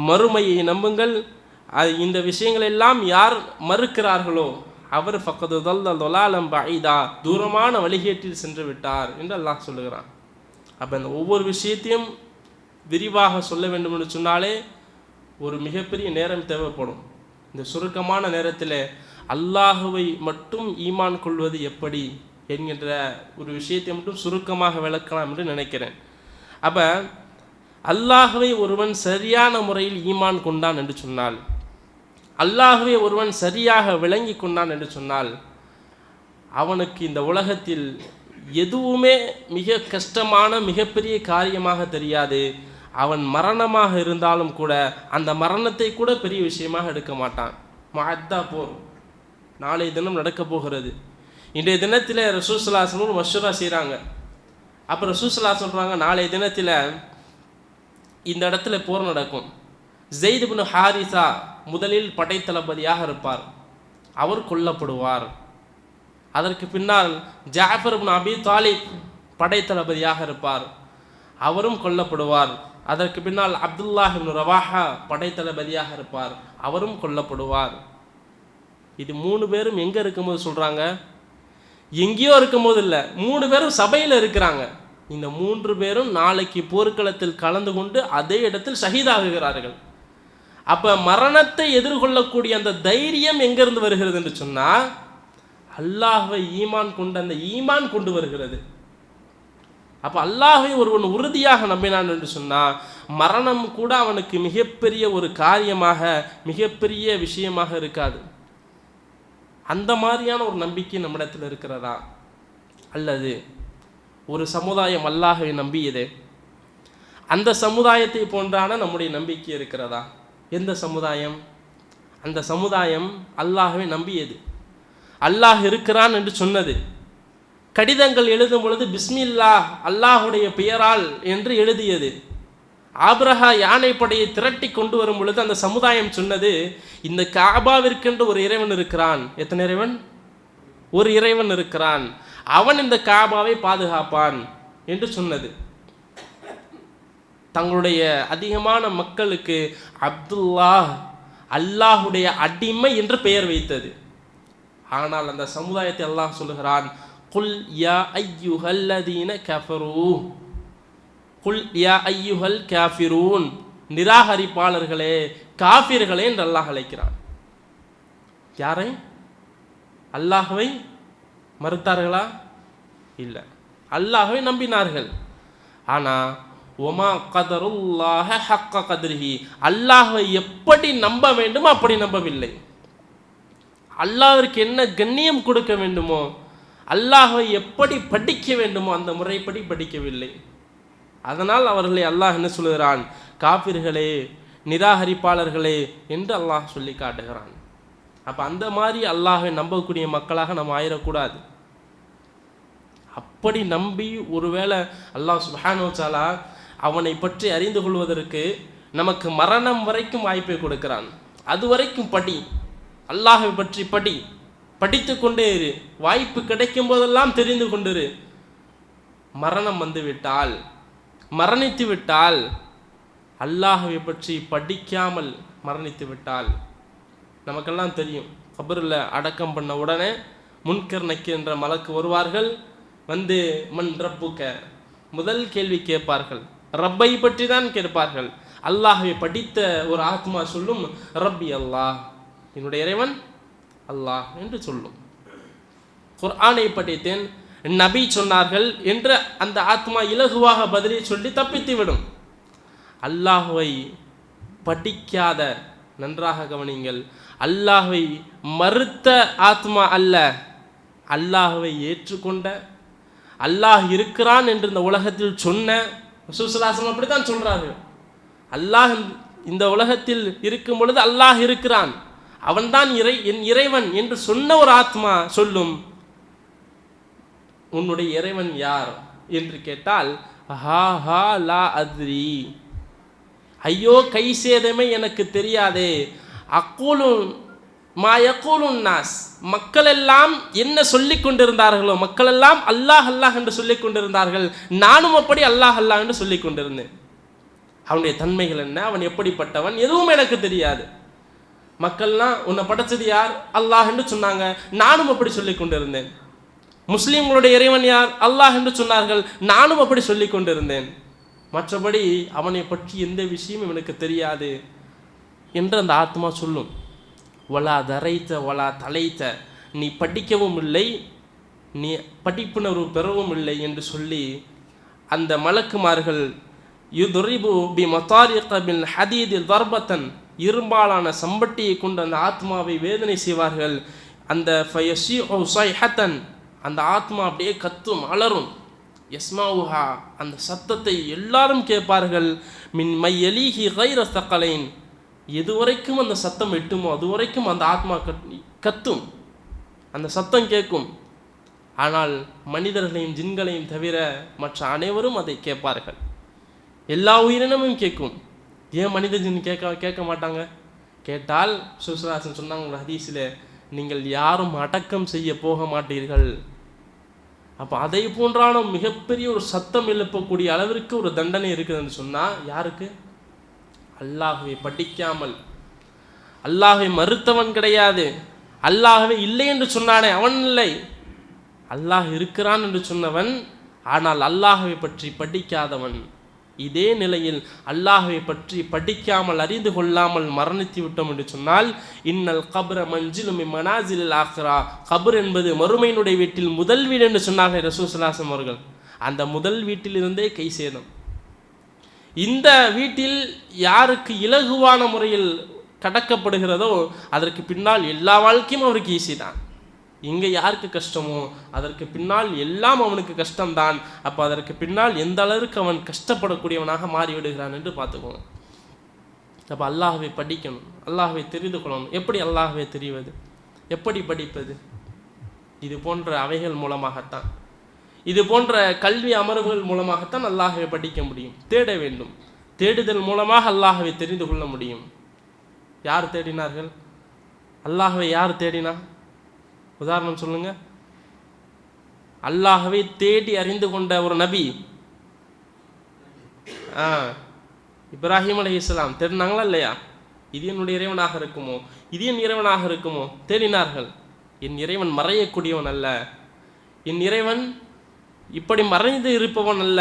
மறுமையை நம்புங்கள். இந்த விஷயங்கள் எல்லாம் யார் மறுக்கிறார்களோ அவர் ஃபக்கது தல்ல தொலாலம் பஈதா, தூரமான வழிகேட்டில் சென்று விட்டார் என்று அல்லாஹ் சொல்லுகிறான். அப்போ இந்த ஒவ்வொரு விஷயத்தையும் விரிவாக சொல்ல வேண்டும் என்று சொன்னாலே ஒரு மிகப்பெரிய நேரம் தேவைப்படும். இந்த சுருக்கமான நேரத்தில் அல்லாஹுவை மட்டும் ஈமான் கொள்வது எப்படி என்கின்ற ஒரு விஷயத்தை மட்டும் சுருக்கமாக விளக்கலாம் என்று நினைக்கிறேன். அப்போ அல்லாஹுவை ஒருவன் சரியான முறையில் ஈமான் கொண்டான் என்று சொன்னால், அல்லாஹுவை ஒருவன் சரியாக விளங்கி கொண்டான் என்று சொன்னால், அவனுக்கு இந்த உலகத்தில் எதுவுமே மிக கஷ்டமான மிகப்பெரிய காரியமாக தெரியாது. அவன் மரணமாக இருந்தாலும் கூட அந்த மரணத்தை கூட பெரிய விஷயமாக எடுக்க மாட்டான். மஅத்தா போர் நாளைய தினம் நடக்க போகிறது. இன்றைய தினத்தில் ரசூல் ஸல்லல்லாஹு அலைஹி வஸல்லம் மஷ்வரா செய்கிறாங்க. அப்போ ரசூல் ஸல்லல்லாஹு அலைஹி வஸல்லம் சொல்கிறாங்க, நாளைய தினத்தில் இந்த இடத்துல போர் நடக்கும். ஸெய்த் இப்னு ஹாரிஸா முதலில் படைத்தளபதியாக இருப்பார், அவர் கொல்லப்படுவார். அதற்கு பின்னால் ஜாஃபர் இப்னு அபி தாலிப் படைத்தளபதியாக இருப்பார், அவரும் கொல்லப்படுவார். அதற்கு பின்னால் அப்துல்லாஹ் இப்னு ரவாஹா படைத்தளபதியாக இருப்பார், அவரும் கொல்லப்படுவார். இது 3 பேரும் எங்கே இருக்கும்போது சொல்கிறாங்க, எங்கேயோ இருக்கும்போது இல்லை, 3 பேரும் சபையில் இருக்கிறாங்க. இந்த 3 பேரும் நாளைக்கு போர்க்களத்தில் கலந்து கொண்டு அதே இடத்தில் ஷஹீதாகுகிறார்கள். அப்போ மரணத்தை எதிர்கொள்ளக்கூடிய அந்த தைரியம் எங்கேருந்து வருகிறது என்று சொன்னால், அல்லாஹ்வை ஈமான் கொண்டு அந்த ஈமான் கொண்டு வருகிறது. அப்போ அல்லாஹ்வை ஒருவன் உறுதியாக நம்பினான் என்று சொன்னால் மரணம் கூட அவனுக்கு மிகப்பெரிய ஒரு காரியமாக மிகப்பெரிய விஷயமாக இருக்காது. அந்த மாதிரியான ஒரு நம்பிக்கை நம்மிடத்தில் இருக்கிறதா? அல்லது ஒரு சமுதாயம் அல்லாஹ்வை நம்பியது, அந்த சமுதாயத்தை போன்றான நம்முடைய நம்பிக்கை இருக்கிறதா? எந்த சமுதாயம்? அந்த சமுதாயம் அல்லாஹ்வை நம்பியது, அல்லாஹ் இருக்கிறான் என்று சொன்னது. கடிதங்கள் எழுதும் பொழுது பிஸ்மில்லாஹ், அல்லாஹுடைய பெயரால் என்று எழுதியது. ஆபிரஹா யானைப்படையை திரட்டி கொண்டு வரும் பொழுது அந்த சமுதாயம் சொன்னது, இந்த காபாவிற்கென்று ஒரு இறைவன் இருக்கிறான். எத்தனை இறைவன்? ஒரு இறைவன் இருக்கிறான், அவன் இந்த காபாவை பாதுகாப்பான் என்று சொன்னது. தங்களுடைய அதிகமான மக்களுக்கு அப்துல்லாஹ், அல்லாஹுடைய அடிமை என்று பெயர் வைத்தது. ஆனால் அந்த சமுதாயத்தை அல்லாஹ் சொல்லுகிறான், குல் யா ஐயுஹல்லதீன கஃபரு, குல் யா ஐயுஹல் காஃபிரூன், நிராகரிப்பாளர்களே, காஃபிர்களே என்று அல்லாஹ் அழைக்கிறான். யாரை? அல்லாஹ்வை மறுத்தார்களா? இல்லை, அல்லாஹ்வை நம்பினார்கள். ஆனால் ஒமா கதருல்லாஹ ஹக்க கத்ரிஹி, அல்லாஹ்வை எப்படி நம்ப வேண்டுமோ அப்படி நம்பவில்லை. அல்லாஹ்விற்கு என்ன கண்ணியம் கொடுக்க வேண்டுமோ, அல்லாஹ்வை எப்படி படிக்க வேண்டுமோ அந்த முறைப்படி படிக்கவில்லை. அதனால் அவர்களை அல்லாஹ் என்ன சொல்கிறான்? காபிர்களே, நிராகரிப்பாளர்களே என்று அல்லாஹ் சொல்லி காட்டுகிறான். அப்போ அந்த மாதிரி அல்லாஹ்வை நம்பக்கூடிய மக்களாக நம்ம ஆயிடக்கூடாது. அப்படி நம்பி ஒருவேளை அல்லாஹ் சுப்ஹானஹு வ தஆலா அவனை பற்றி அறிந்து கொள்வதற்கு நமக்கு மரணம் வரைக்கும் வாய்ப்பை கொடுக்கிறான். அது வரைக்கும் படி, அல்லாஹை பற்றி படி, படித்து கொண்டே இரு, வாய்ப்பு கிடைக்கும் போதெல்லாம் தெரிந்து கொண்டிரு. மரணம் வந்துவிட்டால், மரணித்து விட்டால், அல்லாஹை பற்றி படிக்காமல் மரணித்து விட்டால், நமக்கெல்லாம் தெரியும், கபரில் அடக்கம் பண்ண உடனே முன்கர் நக்கீர் என்ற மலக்கு வருவார்கள். வந்து மன் ரப்புக்க, முதல் கேள்வி கேட்பார்கள், ரப்பை பற்றி தான் கேட்பார்கள். அல்லாஹை படித்த ஒரு ஆத்மா சொல்லும், ரப்பி அல்லாஹ், என்னுடைய இறைவன் அல்லாஹ் என்று சொல்லும். குர்ஆனை படித்தேன், நபி சொன்னார்கள் என்று அந்த ஆத்மா இலகுவாக பதிலை சொல்லி தப்பித்து விடும். அல்லாஹ்வை படிக்காத, நன்றாக கவனிங்கள், அல்லாஹ்வை மறுத்த ஆத்மா அல்ல, அல்லாஹ்வை ஏற்றுக்கொண்ட, அல்லாஹ் இருக்கிறான் என்று இந்த உலகத்தில் சொன்ன ரசூலுல்லாஹி அப்படித்தான் சொல்றார்கள். அல்லாஹ் இந்த உலகத்தில் இருக்கும் பொழுது அல்லாஹ் இருக்கிறான், அவன்தான் என் இறைவன் என்று சொன்ன ஒரு ஆத்மா சொல்லும், உன்னுடைய இறைவன் யார் என்று கேட்டால் ஹா ஹா லா அத்ரி, ஐயோ கை சேதமே எனக்கு தெரியாதே, அக்கூலுன் மா யக்கூலுன் நாஸ், மக்கள் எல்லாம் என்ன சொல்லிக் கொண்டிருந்தார்களோ, மக்கள் எல்லாம் அல்லாஹ் அல்லாஹ் என்று சொல்லிக் கொண்டிருந்தார்கள், நானும் அப்படி அல்லாஹ் அல்லாஹ் என்று சொல்லிக் கொண்டிருந்தேன். அவனுடைய தன்மைகள் என்ன, அவன் எப்படிப்பட்டவன் எதுவும் எனக்கு தெரியாது. மக்கள்லாம் உன்னை படைச்சது யார், அல்லாஹ் என்று சொன்னாங்க, நானும் அப்படி சொல்லிக் கொண்டிருந்தேன். முஸ்லீம்களுடைய இறைவன் யார், அல்லாஹ் என்று சொன்னார்கள், நானும் அப்படி சொல்லிக் கொண்டிருந்தேன். மற்றபடி அவனை பற்றி எந்த விஷயமும் எனக்கு தெரியாது என்று அந்த ஆத்மா சொல்லும். வலா தரைத்த வலா தலைத்த, நீ படிக்கவும் இல்லை, நீ படிப்புணர்வு பெறவும் இல்லை என்று சொல்லி அந்த மலக்குமார்கள் யுதுரிபு பி மத்தாரிக பில் ஹதீதில் தர்பத்தன், இரும்பாலான சம்பட்டியை கொண்டு அந்த ஆத்மாவை வேதனை செய்வார்கள். அந்த ஃபயஷீஉ ஸைஹத்தன், அந்த ஆத்மா அப்படியே கத்தும் அலரும். யஸ்மாவுஹா, அந்த சத்தத்தை எல்லாரும் கேட்பார்கள். மின் மையலீஹி கைர தக்கலைன், எதுவரைக்கும் அந்த சத்தம் எட்டுமோ அதுவரைக்கும் அந்த ஆத்மா கத்தும், அந்த சத்தம் கேட்கும். ஆனால் மனிதர்களையும் ஜின்களையும் தவிர மற்ற அனைவரும் அதை கேட்பார்கள். எல்லா உயிரினமும் கேட்கும். ஏன் மனித ஜின் கேட்க மாட்டாங்க? கேட்டால் சுஸ்ராசன் சொன்னாங்க ஒரு ஹதீஸில், நீங்கள் யாரும் அடக்கம் செய்ய போக மாட்டீர்கள். அப்போ அதை போன்றான மிகப்பெரிய ஒரு சத்தம் எழுப்பக்கூடிய அளவிற்கு ஒரு தண்டனை இருக்குதுன்னு சொன்னால் யாருக்கு? அல்லாஹ்வை படிக்காமல், அல்லாஹ்வை மறுத்தவன் கிடையாது, அல்லாஹ்வே இல்லை என்று சொன்னானே அவன் இல்லை, அல்லாஹ் இருக்கிறான் என்று சொன்னவன், ஆனால் அல்லாஹ்வை பற்றி படிக்காதவன். இதே நிலையில் அல்லாஹ்வை பற்றி படிக்காமல் அறிந்து கொள்ளாமல் மரணித்து விட்டோம் என்று சொன்னால், இன்னல் கப்ர மஞ்சிலும் மனாசிலில் ஆக்ரா, கபர் என்பது மறுமையினுடைய வீட்டில் முதல் வீடு என்று சொன்னார்கள் ரசூல் ஸல்லல்லாஹு அலைஹி வஸல்லம் அவர்கள். அந்த முதல் வீட்டிலிருந்தே கை சேதம். இந்த வீட்டில் யாருக்கு இலகுவான முறையில் கடக்கப்படுகிறதோ அதற்கு பின்னால் எல்லா வாழ்க்கையும் அவருக்கு ஈஸி தான். இங்கே யாருக்கு கஷ்டமோ அதற்கு பின்னால் எல்லாம் அவனுக்கு கஷ்டம்தான். அப்போ அதற்கு பின்னால் எந்த அளவுக்கு அவன் கஷ்டப்படக்கூடியவனாக மாறிவிடுகிறான் என்று பார்த்துக்கோங்க. அப்போ அல்லாஹ்வை படிக்கணும், அல்லாஹ்வை தெரிந்து கொள்ளணும். எப்படி அல்லாஹ்வை தெரிவது, எப்படி படிப்பது? இது போன்ற அவைகள் மூலமாகத்தான், இது போன்ற கல்வி அமர்வுகள் மூலமாகத்தான் அல்லாஹ்வை படிக்க முடியும். தேட வேண்டும், தேடுதல் மூலமாக அல்லாஹ்வை தெரிந்து கொள்ள முடியும். யார் தேடினார்கள்? அல்லாஹ்வை யார் தேடினா? உதாரணம் சொல்லுங்க. அல்லாஹ்வை தேடி அறிந்து கொண்ட ஒரு நபி இப்ராஹிம் அலைஹிஸ்ஸலாம் தேடினாங்களா இல்லையா? இது என்னுடைய இறைவனாக இருக்குமோ, இது என் இறைவனாக இருக்குமோ தேடினார்கள். என் இறைவன் மறையக்கூடியவன் அல்ல, என் இறைவன் இப்படி மறைந்து இருப்பவன் அல்ல,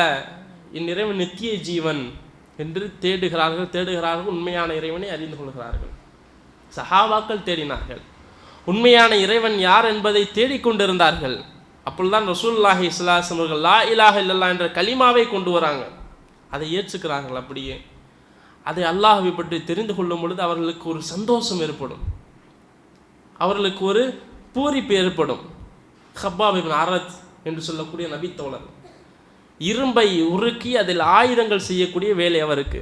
என் இறைவன் நித்திய ஜீவன் என்று தேடுகிறார்கள். உண்மையான இறைவனை அறிந்து கொள்கிறார்கள். சஹாபாக்கள் தேடினார்கள், உண்மையான இறைவன் யார் என்பதை தேடிக்கொண்டிருந்தார்கள். அப்பொழுதுதான் ரசூலுல்லாஹி ஸல்லல்லாஹு அலைஹி வஸல்லம் அவர்கள் லா இலாஹ இல்லல்லாஹ் என்ற கலிமாவை கொண்டு வராங்க. அதை ஏற்றுக்கிறார்கள். அப்படியே அதை அல்லாஹ்வை பற்றி தெரிந்து கொள்ளும் பொழுது அவர்களுக்கு ஒரு சந்தோஷம் ஏற்படும், அவர்களுக்கு ஒரு பூரிப்பு ஏற்படும். ஹப்பாப் இப்னு அரத் என்று சொல்லக்கூடிய நபித்தோழர், இரும்பை உருக்கி அதில் ஆயுதங்கள் செய்யக்கூடிய வேலை அவருக்கு.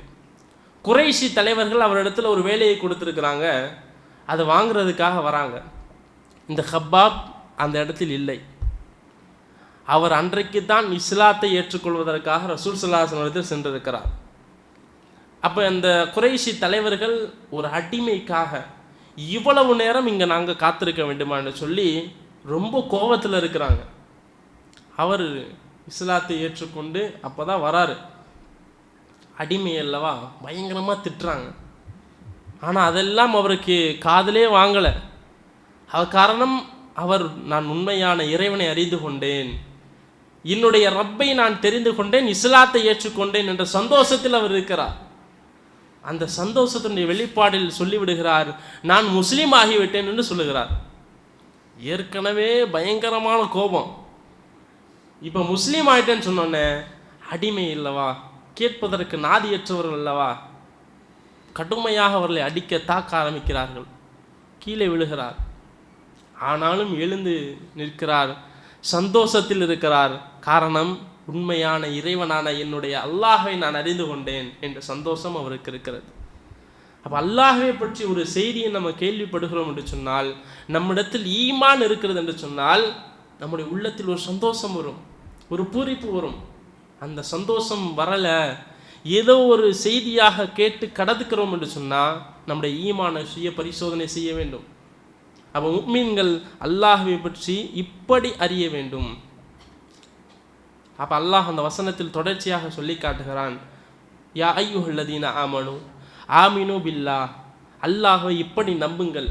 குறைஷி தலைவர்கள் அவரிடத்தில் ஒரு வேலையை கொடுத்துருக்குறாங்க, அதை வாங்குறதுக்காக வராங்க. இந்த ஹப்பாப் அந்த இடத்தில் இல்லை. அவர் அன்றைக்கு தான் இஸ்லாத்தை ஏற்றுக்கொள்வதற்காக ரசூல் ஸல்லல்லாஹு அலைஹி வஸல்லம் சென்றிருக்கிறார். அப்போ அந்த குறைஷி தலைவர்கள் ஒரு அடிமைக்காக இவ்வளவு நேரம் இங்கே நாங்கள் காத்திருக்க வேண்டுமான்னு சொல்லி ரொம்ப கோபத்தில் இருக்கிறாங்க. அவர் இஸ்லாத்தை ஏற்றுக்கொண்டு அப்போ தான் வராரு. அடிமை அல்லவா, பயங்கரமாக திட்டுறாங்க. ஆனால் அதெல்லாம் அவருக்கு காதலே வாங்கலை. காரணம், அவர் நான் உண்மையான இறைவனை அறிந்து கொண்டேன், என்னுடைய ரப்பை நான் தெரிந்து கொண்டேன், இஸ்லாத்தை ஏற்றுக்கொண்டேன் என்ற சந்தோஷத்தில் அவர் இருக்கிறார். அந்த சந்தோஷத்தினுடைய வெளிப்பாடில் சொல்லிவிடுகிறார், நான் முஸ்லீம் ஆகிவிட்டேன் என்று சொல்லுகிறார். ஏற்கனவே பயங்கரமான கோபம், இப்போ முஸ்லீம் ஆகிட்டேன்னு சொன்னோன்னே அடிமை இல்லவா, கேட்பதற்கு நாதியற்றவர்கள் அல்லவா, கடுமையாக அவர்களை அடிக்க தாக்க ஆரம்பிக்கிறார்கள். கீழே விழுகிறார். ஆனாலும் எழுந்து நிற்கிறார், சந்தோஷத்தில் இருக்கிறார். காரணம், உண்மையான இறைவனான என்னுடைய அல்லாஹை நான் அறிந்து கொண்டேன் என்ற சந்தோஷம் அவருக்கு இருக்கிறது. அப்போ அல்லாஹ்வை பற்றி ஒரு செய்தியை நம்ம கேள்விப்படுகிறோம் என்று சொன்னால், நம்மிடத்தில் ஈமான் இருக்கிறது என்று சொன்னால், நம்முடைய உள்ளத்தில் ஒரு சந்தோஷம் வரும், ஒரு பூரிப்பு வரும். அந்த சந்தோஷம் வரலை, ஏதோ ஒரு செய்தியாக கேட்டு கடந்துக்கிறோம் என்று சொன்னால், நம்முடைய ஈமானை சுய பரிசோதனை செய்ய வேண்டும். அப்போ முஃமின்கள் அல்லாஹ்வை பற்றி இப்படி அறிய வேண்டும். அப்போ அல்லாஹ் அந்த வசனத்தில் தொடர்ச்சியாக சொல்லி காட்டுகிறான், யா அய்யுஹல்லதீன ஆமனு ஆமினு பில்லா, அல்லாஹ்வை இப்படி நம்புங்கள்.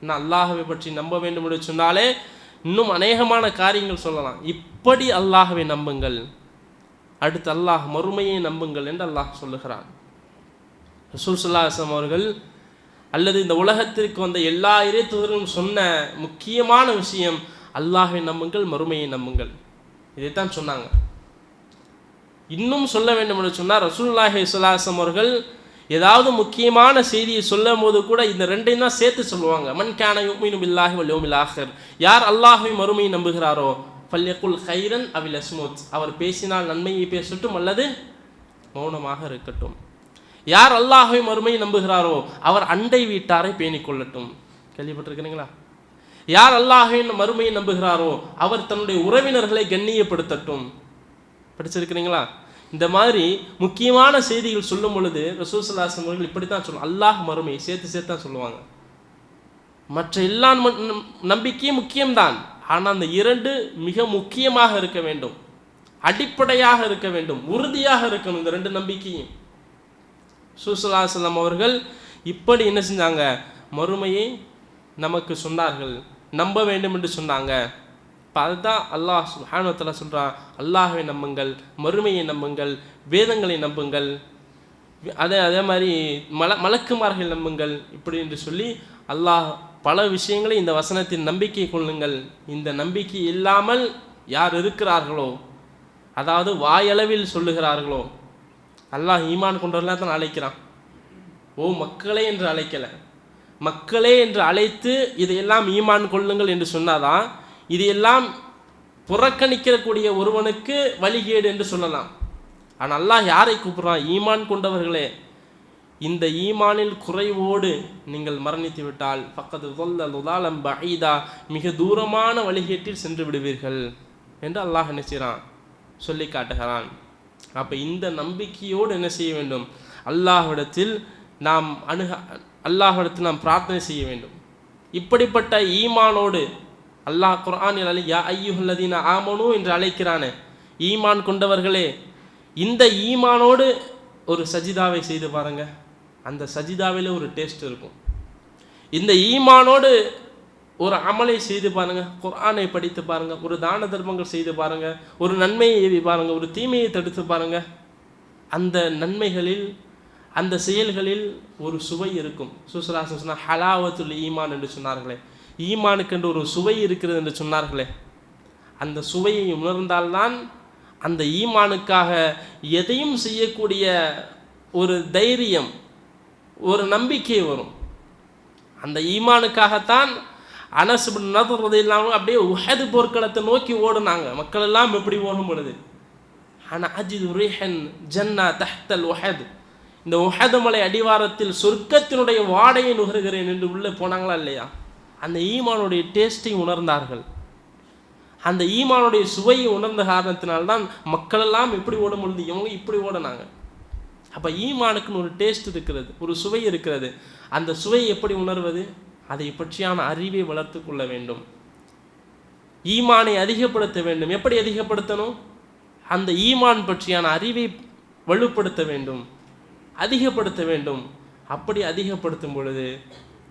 நான் அல்லாஹ்வை பற்றி நம்ப வேண்டும் என்று சொன்னாலே இன்னும் அநேகமான காரியங்கள் சொல்லலாம். இப்படி அல்லாஹ்வை நம்புங்கள், அடுத்து அல்லாஹ் மறுமையை நம்புங்கள் என்று அல்லாஹ் சொல்லுகிறான். ரசூல் ஸல்லல்லாஹு அலைஹி வஸல்லம் அவர்கள் அல்லது இந்த உலகத்திற்கு வந்த எல்லா இறைத்தூதரும் சொன்ன முக்கியமான விஷயம் அல்லாஹ்வை நம்புங்கள், மறுமையை நம்புங்கள், இதைத்தான் சொன்னாங்க. இன்னும் சொல்ல வேண்டும் என்று சொன்னால் ரசூலுல்லாஹி ஸல்லல்லாஹு அலைஹி வஸல்லம் அவர்கள் ஏதாவது முக்கியமான செய்தியை சொல்லும் போது கூட இந்த ரெண்டையும் தான் சேர்த்து சொல்லுவாங்க. மன் கான யுமினு பில்லாஹி வல் யௌமில் ஆஹிர், யார் அல்லாஹ்வை மறுமையை நம்புகிறாரோ ஃபல்யகுல் கைரன் அவில் அஸ்முத், அவர் பேசினால் நன்மையை பேசட்டும் அல்லது மௌனமாக இருக்கட்டும். யார் அல்லாஹ்வை மறுமையை நம்புகிறாரோ அவர் அண்டை வீட்டாரை பேணிக் கொள்ளட்டும். கேள்விப்பட்டிருக்கிறீங்களா? யார் அல்லாஹ்வின் மறுமையை நம்புகிறாரோ அவர் தன்னுடைய உறவினர்களை கண்ணியப்படுத்தட்டும். படிச்சிருக்கிறீங்களா? இந்த மாதிரி முக்கியமான செய்திகள் சொல்லும் பொழுது ரசூல் ஸல்லல்லாஹு அலைஹி வஸல்லம் அவர்கள் இப்படித்தான் சொல்லுவாங்க, அல்லாஹ் மறுமையை சேர்த்து தான் சொல்லுவாங்க. மற்ற எல்லா நம்பிக்கையும் முக்கியம்தான், ஆனால் அந்த இரண்டு மிக முக்கியமாக இருக்க வேண்டும், அடிப்படையாக இருக்க வேண்டும், உறுதியாக இருக்கணும் இந்த ரெண்டு நம்பிக்கையும். ரசூல் ஸல்லல்லாஹு அலைஹி வஸல்லம் அவர்கள் இப்படி என்ன செஞ்சாங்க, மறுமையை நமக்கு சொன்னார்கள், நம்ப வேண்டும் என்று சொன்னாங்க. இப்போ அதுதான் அல்லாஹ் சுப்ஹானஹு வ தஆலா சொல்கிறான், அல்லாஹ்வை நம்புங்கள், மறுமையை நம்புங்கள், வேதங்களை நம்புங்கள், அதே மாதிரி மலக்குமார்கள் நம்புங்கள், இப்படி என்று சொல்லி அல்லாஹ் பல விஷயங்களை இந்த வசனத்தின் நம்பிக்கை கொள்ளுங்கள். இந்த நம்பிக்கை இல்லாமல் யார் இருக்கிறார்களோ, அதாவது வாயளவில் சொல்லுகிறார்களோ, அல்லாஹ் ஈமான் கொண்டவர்களாக தான் அழைக்கிறான். ஓ மக்களே என்று அழைக்கலை, மக்களே என்று அழைத்து இதையெல்லாம் ஈமான் கொள்ளுங்கள் என்று சொன்னாதான் இதையெல்லாம் புறக்கணிக்கக்கூடிய ஒருவனுக்கு வழிகேடு என்று சொல்லலாம். ஆனால் அல்லாஹ் யாரை கூப்பிடுறான்? ஈமான் கொண்டவர்களே, இந்த ஈமானில் குறைவோடு நீங்கள் மரணித்து விட்டால் ஃபக்கத் ضل ضلالا بعيدا, மிக தூரமான வழிகேட்டில் சென்று விடுவீர்கள் என்று அல்லாஹ் என்ன செய்கிறான், சொல்லி காட்டுகிறான். அப்போ இந்த நம்பிக்கையோடு என்ன செய்ய வேண்டும், அல்லாஹ்விடத்தில் நாம் பிரார்த்தனை செய்ய வேண்டும். இப்படிப்பட்ட ஈமானோடு அல்லாஹ் குர்ஆனில் யா அய்யுஹல்லதீன ஆமனு என்று அழைக்கிறானே, ஈமான் கொண்டவர்களே, இந்த ஈமானோடு ஒரு சஜிதாவை செய்து பாருங்க, அந்த சஜிதாவில் ஒரு டேஸ்ட் இருக்கும். இந்த ஈமானோடு ஒரு அமலை செய்து பாருங்க, குர்ஆனை படித்து பாருங்க, ஒரு தான தர்மங்கள் செய்து பாருங்க, ஒரு நன்மையை ஏவி பாருங்க, ஒரு தீமையை தடுத்து பாருங்க, அந்த நன்மைகளில் அந்த செயல்களில் ஒரு சுவை இருக்கும். சுஸ்ராசன் சொன்னால் ஹலாவத்துல் ஈமான் என்று சொன்னார்களே, ஈமானுக்கு என்று ஒரு சுவை இருக்கிறது என்று சொன்னார்களே, அந்த சுவையை உணர்ந்தால்தான் அந்த ஈமானுக்காக எதையும் செய்யக்கூடிய ஒரு தைரியம், ஒரு நம்பிக்கை வரும். அந்த ஈமானுக்காகத்தான் அனஸ் பின் நதர் ரலியல்லாஹு அப்படியே உஹது போர்க்களத்தை நோக்கி ஓடுனாங்க. மக்கள் எல்லாம் எப்படி ஓடும் பொழுது, ஆனால் அஜிது ரீஹன் ஜன்னா தஹ்தல் உஹத், இந்த உஹது மலை அடிவாரத்தில் சொர்க்கத்தினுடைய வாடையை நுகர்கிறேன் என்று உள்ளே போனாங்களா இல்லையா? அந்த ஈமானுடைய டேஸ்ட்டை உணர்ந்தார்கள். அந்த ஈமானுடைய சுவையை உணர்ந்த காரணத்தினால்தான் மக்கள் எல்லாம் எப்படி ஓடும் பொழுது இவங்க இப்படி ஓடினாங்க. அப்போ ஈமானுக்குன்னு ஒரு டேஸ்ட் இருக்கிறது, ஒரு சுவை இருக்கிறது. அந்த சுவையை எப்படி உணர்வது? அதை பற்றியான அறிவை வளர்த்து கொள்ள வேண்டும், ஈமானை அதிகப்படுத்த வேண்டும். எப்படி அதிகப்படுத்தணும்? அந்த ஈமான் பற்றியான அறிவை வலுப்படுத்த வேண்டும், அதிகப்படுத்த வேண்டும். அப்படி அதிகப்படுத்தும் பொழுது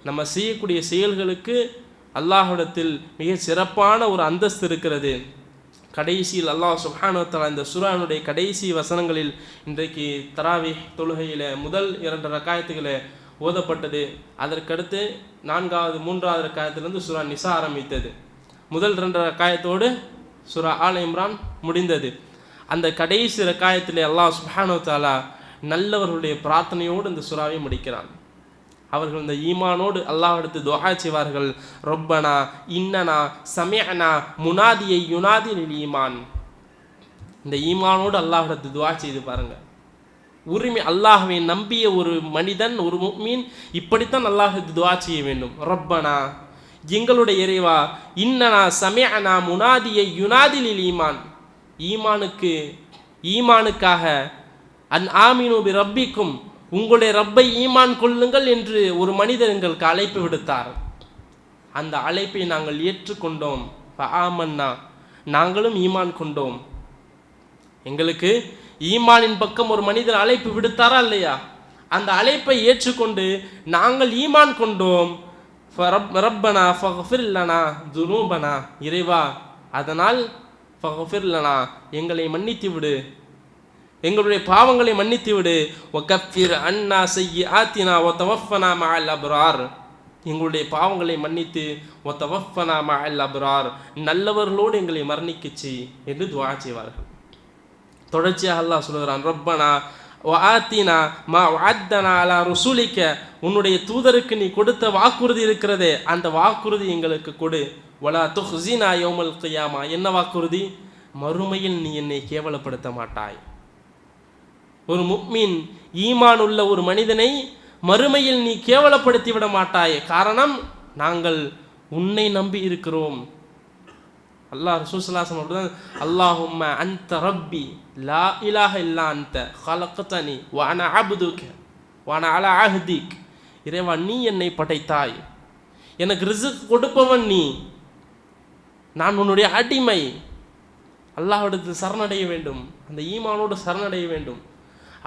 நம்ம செய்யக்கூடிய செயல்களுக்கு அல்லாஹ்விடத்தில் மிக சிறப்பான ஒரு அந்தஸ்து இருக்கிறது. கடைசியில் அல்லாஹ் சுப்ஹானஹு வ தஆலா இந்த சூரானுடைய கடைசி வசனங்களில் இன்றைக்கு தராவீஹ் தொழுகையில் முதல் 2 ரக்காயத்துகளை ஓதப்பட்டது. அதற்கடுத்து 4வது 3வது ரக்காயத்திலிருந்து சூரா நிசா ஆரம்பித்தது. முதல் 2 ரக்காயத்தோடு சூரா ஆல் இம்ரான் முடிந்தது. அந்த கடைசி ரக்காயத்திலே அல்லாஹ் சுப்ஹானஹு வ தஆலா நல்லவர்களுடைய பிரார்த்தனையோடு இந்த சூராவை முடிக்கிறான். அவர்கள் இந்த ஈமானோடு அல்லாஹ்விடத்து துஆ செய்வார்கள், ரப்பனா இன்னனா சமிஅனா முனாதியை யுனாதி லில் ஈமான். இந்த ஈமானோடு அல்லாஹ்விடத்து துஆ செய்து பாருங்க. உரிமை அல்லாஹ்வை நம்பிய ஒரு மனிதன், ஒரு முஃமின் இப்படித்தான் அல்லாஹ் துஆ செய்ய வேண்டும். ரப்பனா, எங்களுடைய இறைவா, இன்னனா சமிஅனா முனாதியை யுனாதிலில் ஈமான், ஈமானுக்காக அன் ஆமினு பி ரப்பிக்கும், உங்களுடைய ரப்பை ஈமான் கொள்ளுங்கள் என்று ஒரு மனிதர் எங்களுக்கு அழைப்பு விடுத்தார். அந்த அழைப்பை நாங்கள் ஏற்றுக்கொண்டோம். ஃபஆமன்னா, நாங்களும் ஈமான் கொண்டோம். எங்களுக்கு ஈமானின் பக்கம் ஒரு மனிதர் அழைப்பு விடுத்தாரா இல்லையா? அந்த அழைப்பை ஏற்றுக்கொண்டு நாங்கள் ஈமான் கொண்டோம். ரப்பனா ஃபக்ஃபிர் லனா துனூபனா, இறைவா அதனால் ஃபக்ஃபிர் லனா, எங்களை மன்னித்து விடு, எங்களுடைய பாவங்களை மன்னித்து விடு. வகஃபிர் அன்னா சய்யிஆத்தினா வதவஃபனா மஅல் அப்ரார், எங்களுடைய பாவங்களை மன்னித்து வதவஃபனா மஅல் அப்ரார், நல்லவர்களோடு எங்களை மரணிக்கச் செய் என்று துஆ செய்வார்கள். தொடர்ச்சியாக அல்லாஹ் சொல்கிறான், ரப்பனா வஆத்தினா மா வஅத்தனா அலா ருசுலிக, உன்னுடைய தூதருக்கு நீ கொடுத்த வாக்குறுதி இருக்கிறதே அந்த வாக்குறுதி எங்களுக்கு கொடு. வலா துஹ்ஸினா யௌமல் கியாமா, என்ன வாக்குறுதி? மறுமையில் நீ என்னை கேவலப்படுத்த மாட்டாய். ஒரு முஃமின், ஈமான் உள்ள ஒரு மனிதனை மறுமையில் நீ கேவலப்படுத்தி விட மாட்டாய். காரணம், நாங்கள் உன்னை நம்பி இருக்கிறோம். அல்லாஹ் ரசூல் ஸல்லல்லாஹு அலைஹி வஸல்லம் அல்லாஹும்ம அன்த ரப்பி லா இலாஹ இல்லா அன்த ஹலக்தனி வ அன அப்துக வ அன அலா அஹ்திக், இறைவா நீ என்னை படைத்தாய், எனக்கு ரிஸ்க் கொடுப்பவன் நீ, நான் உன்னுடைய அடிமை. அல்லாஹ்விடத்தில் சரணடைய வேண்டும், அந்த ஈமானோடு சரணடைய வேண்டும்.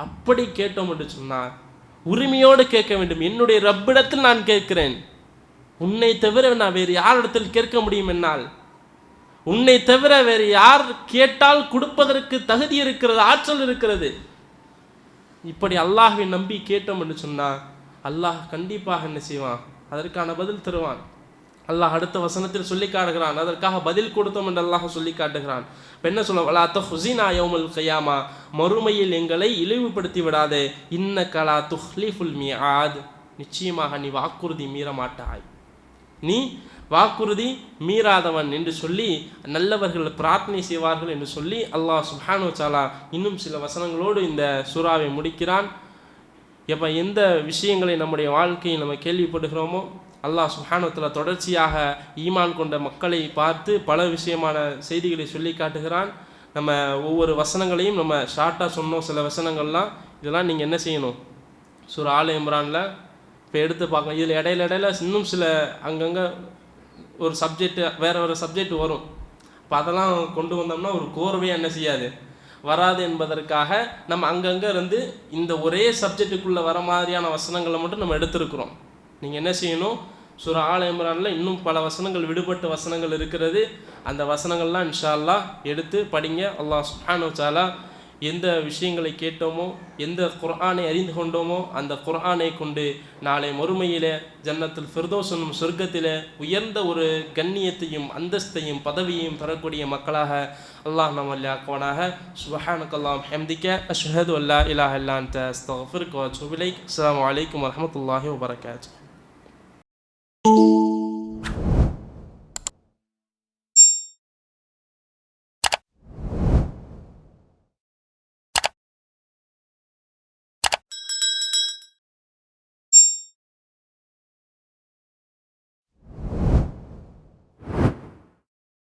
அப்படி கேட்டோம் என்று சொன்னார், உரிமையோடு கேட்க வேண்டும். என்னுடைய ரப்பிடத்தில் நான் கேட்கிறேன், உன்னை தவிர நான் வேறு யாரிடத்தில் கேட்க முடியும்? என்னால் உன்னை தவிர வேறு யார் கேட்டால் கொடுப்பதற்கு தகுதி இருக்கிறது, ஆற்றல் இருக்கிறது. இப்படி அல்லாஹ்வை நம்பி கேட்டோம் என்று சொன்னால் அல்லாஹ் கண்டிப்பாக என்ன செய்வான்? அதற்கான பதில் தருவான். அல்லாஹ் அடுத்த வசனத்தில் சொல்லி காட்டுகிறான், அதற்காக பதில் கொடுத்தோம் என்று அல்லாஹ் சொல்லி காட்டுகிறான். என்ன சொல்ல, வலா துஹ்ஸினா யௌமல் கியாமா, மறுமையில் எங்களை இழிவுபடுத்தி விடாதே. இன்னக லா துஹ்லிஃபுல் மிஆத், நிச்சயமாக நீ வாக்குறுதி மீற மாட்டாய், நீ வாக்குறுதி மீறாதவன் என்று சொல்லி நல்லவர்கள் பிரார்த்தனை செய்வார்கள் என்று சொல்லி அல்லாஹ் சுப்ஹானஹு வ தஆலா இன்னும் சில வசனங்களோடு இந்த சூறாவை முடிக்கிறான். எப்போ எந்த விஷயங்களை நம்முடைய வாழ்க்கையில் நம்ம கேள்விப்படுகிறோமோ அல்லாஹ் சுப்ஹானஹு வ தஆலா தொடர்ச்சியாக ஈமான் கொண்ட மக்களை பார்த்து பல விஷயமான செய்திகளை சொல்லி காட்டுகிறான். நம்ம ஒவ்வொரு வசனங்களையும் நம்ம ஷார்ட்டாக சொன்னோம். சில வசனங்கள்லாம் இதெல்லாம் நீங்கள் என்ன செய்யணும், சூரா ஆல இம்ரானில் இப்போ எடுத்து பார்க்கலாம். இதில் இடையில இன்னும் சில அங்கங்கே ஒரு சப்ஜெக்ட் வேறு சப்ஜெக்ட் வரும். இப்போ அதெல்லாம் கொண்டு வந்தோம்னா ஒரு கோர்வையாக என்ன செய்யாது, வராது என்பதற்காக நம்ம அங்கங்கே இருந்து இந்த ஒரே சப்ஜெக்டுக்குள்ளே வர மாதிரியான வசனங்களை மட்டும் நம்ம எடுத்திருக்கிறோம். நீங்கள் என்ன செய்யணும், சூரா ஆல இம்ரானில் இன்னும் பல வசனங்கள், விடுபட்ட வசனங்கள் இருக்கிறது. அந்த வசனங்கள்லாம் இன்ஷா அல்லாஹ் எடுத்து படிங்க. அல்லாஹ் சுப்ஹானஹு வ தஆலா எந்த விஷயங்களை கேட்டோமோ, எந்த குர்ஆனை அறிந்து கொண்டோமோ அந்த குர்ஆனை கொண்டு நாளை மறுமையிலே ஜன்னத்துல் ஃபிர்தௌஸ் என்னும் சொர்க்கத்திலே உயர்ந்த ஒரு கண்ணியத்தையும் அந்தஸ்தையும் பதவியையும் பெறக்கூடிய மக்களாக அல்லாஹ் நம்மை ஆக்குவானாக. சுப்ஹானக்கல்லாஹு ஹம்திக அஷ்ஹது அல்லா இலாஹ இல்லா அன்த அஸ்தக்ஃபிருக வ அத்தூபு இலைக். அஸ்ஸலாமு அலைக்கும் வரஹ்மத்துல்லாஹி வபரகாத்துஹு.